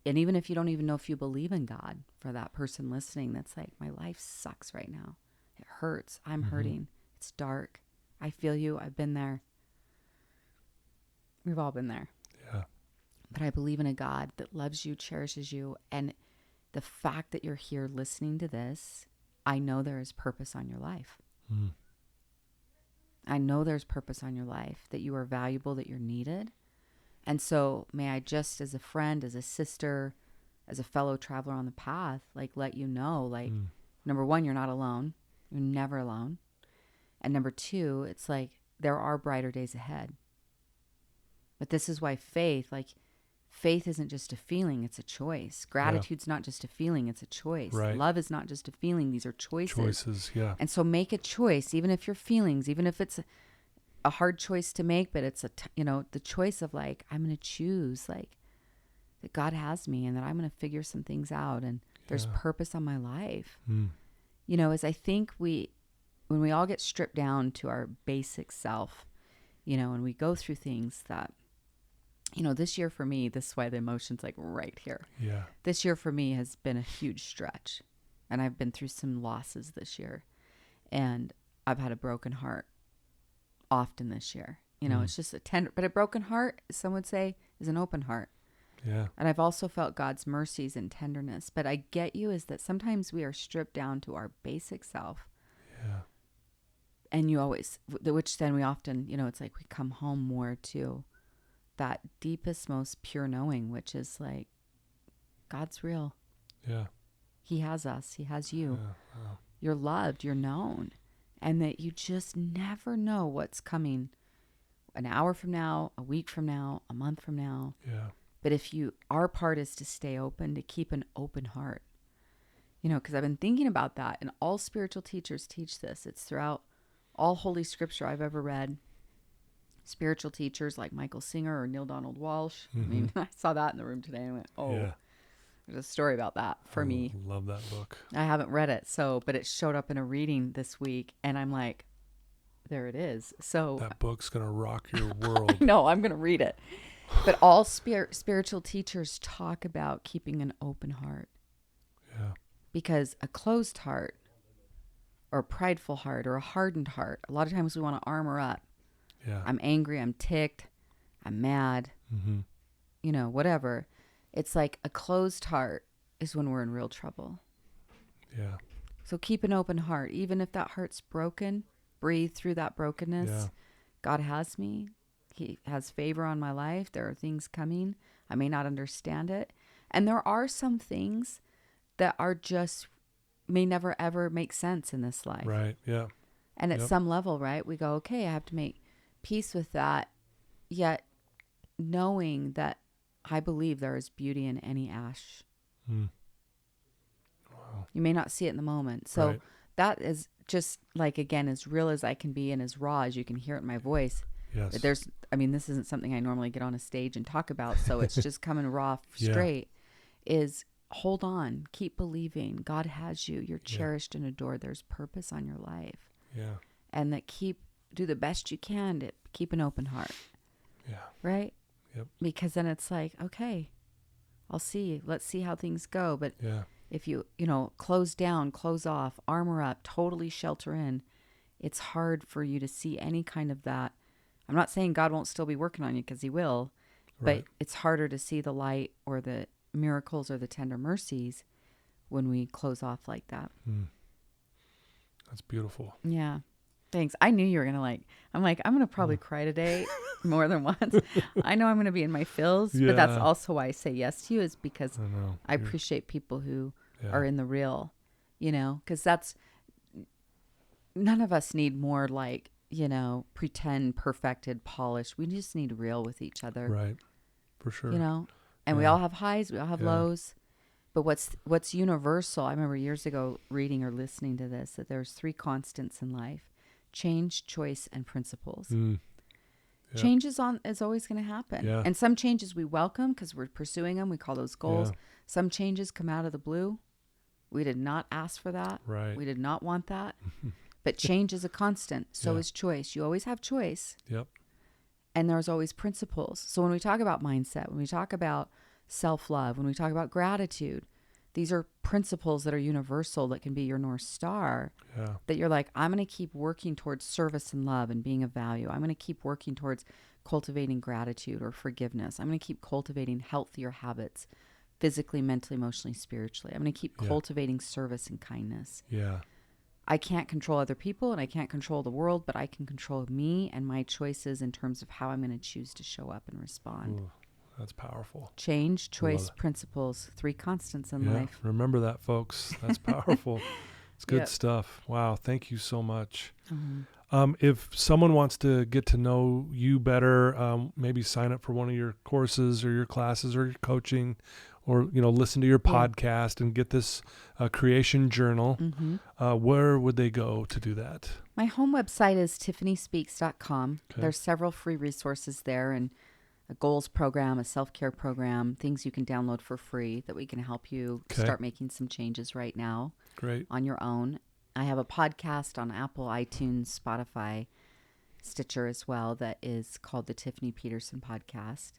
and even if you don't even know if you believe in God, for that person listening that's like, my life sucks right now. It hurts. I'm hurting. It's dark. I feel you. I've been there. We've all been there. Yeah. But I believe in a God that loves you, cherishes you. And the fact that you're here listening to this, I know there is purpose on your life. Mm. I know there's purpose on your life, that you are valuable, that you're needed. And so may I just, as a friend, as a sister, as a fellow traveler on the path, like, let you know, like, number one, you're not alone. You're never alone. And number two, it's like, there are brighter days ahead. But this is why faith isn't just a feeling, it's a choice. Gratitude's not just a feeling, it's a choice. Right. Love is not just a feeling, these are choices. Choices, yeah. And so make a choice, even if your feelings, even if it's a hard choice to make, but it's the choice of, like, I'm going to choose, like, that God has me and that I'm going to figure some things out and there's purpose on my life. You know, as I think when we all get stripped down to our basic self, you know, and we go through things that, you know, this year for me, this is why the emotion's like right here. Yeah. This year for me has been a huge stretch, and I've been through some losses this year, and I've had a broken heart often this year. You know, it's just but a broken heart, some would say, is an open heart. Yeah. And I've also felt God's mercies and tenderness. But I get you is that sometimes we are stripped down to our basic self. Yeah. And which then we often, you know, it's like we come home more to that deepest, most pure knowing, which is like, God's real. Yeah. He has us. He has you. Yeah. Wow. You're loved. You're known. And that you just never know what's coming an hour from now, a week from now, a month from now. Yeah. But our part is to stay open, to keep an open heart. You know, because I've been thinking about that, and all spiritual teachers teach this. It's throughout all Holy Scripture I've ever read. Spiritual teachers like Michael Singer or Neil Donald Walsh. I mean, I saw that in the room today and I went, there's a story about that for me. Love that book. I haven't read it, but it showed up in a reading this week, and I'm like, there it is. So that book's going to rock your world. No, I'm going to read it. But all spiritual teachers talk about keeping an open heart. Yeah. Because a closed heart or a prideful heart or a hardened heart, a lot of times we want to armor up. Yeah. I'm angry, I'm ticked, I'm mad, you know, whatever. It's like a closed heart is when we're in real trouble. Yeah. So keep an open heart. Even if that heart's broken, breathe through that brokenness. Yeah. God has me. He has favor on my life. There are things coming. I may not understand it. And there are some things that are just may never ever make sense in this life. Right. Yeah. And at some level, right, we go, okay, I have to make peace with that. Yet knowing that I believe there is beauty in any ash. Wow. You may not see it in the moment. So that is just like, again, as real as I can be and as raw as you can hear it in my voice. Yes. This isn't something I normally get on a stage and talk about. So it's just coming raw, straight, is hold on, keep believing. God has you. You're cherished and adored. There's purpose on your life. Yeah. And that do the best you can to keep an open heart. Yeah. Right? Yep. Because then it's like, okay, let's see how things go. But if you close down, close off, armor up, totally shelter in, it's hard for you to see any kind of that. I'm not saying God won't still be working on you, because he will, but it's harder to see the light or the miracles or the tender mercies when we close off like that. That's beautiful. Yeah. Thanks. I knew you were going to I'm going to probably cry today more than once. I know I'm going to be in my feels, but that's also why I say yes to you, is because I appreciate people who are in the real, because none of us need more pretend, perfected, polished. We just need real with each other. Right. For sure. And we all have highs, we all have lows. But what's universal, I remember years ago reading or listening to this, that there's 3 constants in life: change, choice, and principles. Change is always going to happen. And some changes we welcome because we're pursuing them. We call those goals. Some changes come out of the blue. We did not ask for that. Right. We did not want that. But change is a constant. So is choice. You always have choice. Yep. And there's always principles. So when we talk about mindset, when we talk about self-love, when we talk about gratitude, these are principles that are universal that can be your North Star. That you're like, I'm going to keep working towards service and love and being of value. I'm going to keep working towards cultivating gratitude or forgiveness. I'm going to keep cultivating healthier habits, physically, mentally, emotionally, spiritually. I'm going to keep cultivating service and kindness. I can't control other people and I can't control the world, but I can control me and my choices in terms of how I'm going to choose to show up and respond. Ooh, that's powerful. Change, choice, principles, 3 constants in life. Remember that, folks. That's powerful. It's good stuff. Wow. Thank you so much. If someone wants to get to know you better, maybe sign up for one of your courses or your classes or your coaching, or, listen to your podcast and get this creation journal, where would they go to do that? My home website is tiffanyspeaks.com. Okay. There's several free resources there, and a goals program, a self-care program, things you can download for free that we can help you start making some changes right now. Great. On your own. I have a podcast on Apple, iTunes, Spotify, Stitcher as well that is called the Tiffany Peterson Podcast.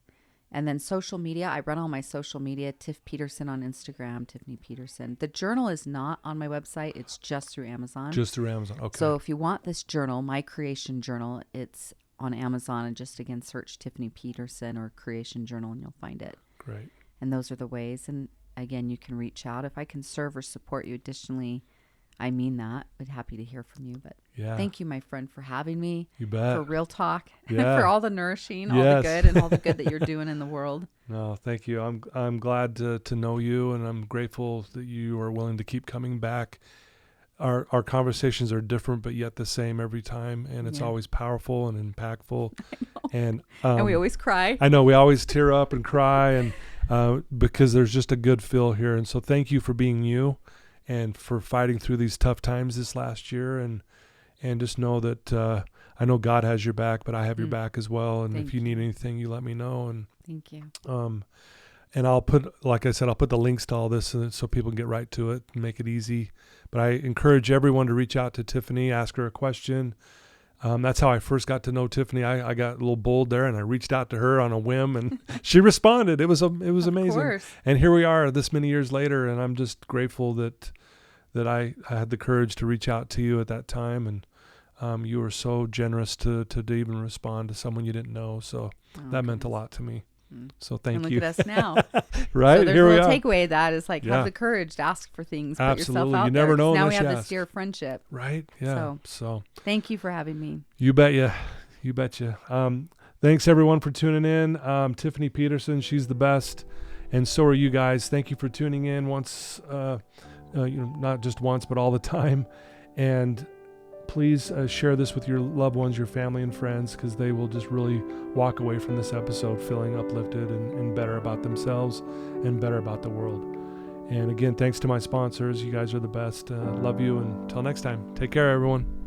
And then social media, I run all my social media, Tiff Peterson on Instagram, Tiffany Peterson. The journal is not on my website. It's just through Amazon. Just through Amazon. Okay. So if you want this journal, my creation journal, it's on Amazon, and just again, search Tiffany Peterson or creation journal and you'll find it. Great. And those are the ways. And again, you can reach out. If I can serve or support you additionally, I mean that. But happy to hear from you. But thank you, my friend, for having me. You bet. For real talk. Yeah. For all the nourishing, all the good, and all the good that you're doing in the world. No, thank you. I'm glad to know you, and I'm grateful that you are willing to keep coming back. Our conversations are different, but yet the same every time, and it's always powerful and impactful. And we always cry. I know we always tear up and cry, and because there's just a good feel here. And so thank you for being you, and for fighting through these tough times this last year, and just know that I know God has your back, but I have your back as well. And if you need anything, you let me know. And thank you. And I'll put, like I said, I'll put the links to all this so people can get right to it and make it easy. But I encourage everyone to reach out to Tiffany, ask her a question. That's how I first got to know Tiffany. I got a little bold there, and I reached out to her on a whim, and she responded. It was amazing. Course. And here we are this many years later, and I'm just grateful that I had the courage to reach out to you at that time. And you were so generous to even respond to someone you didn't know. So that meant a lot to me. So thank you. Look at us now. Right? So there's Here a we little are. takeaway of that is like, have the courage to ask for things. Absolutely. Put yourself out You never there, know 'cause now we unless have you this ask. dear friendship. Right? Yeah. So Thank you for having me. you betcha. You betcha. Thanks everyone for tuning in. Tiffany Peterson, she's the best. And so are you guys. Thank you for tuning in once, not just once, but all the time. And please share this with your loved ones, your family and friends, because they will just really walk away from this episode feeling uplifted and better about themselves and better about the world. And again, thanks to my sponsors. You guys are the best. Love you. And until next time, take care, everyone.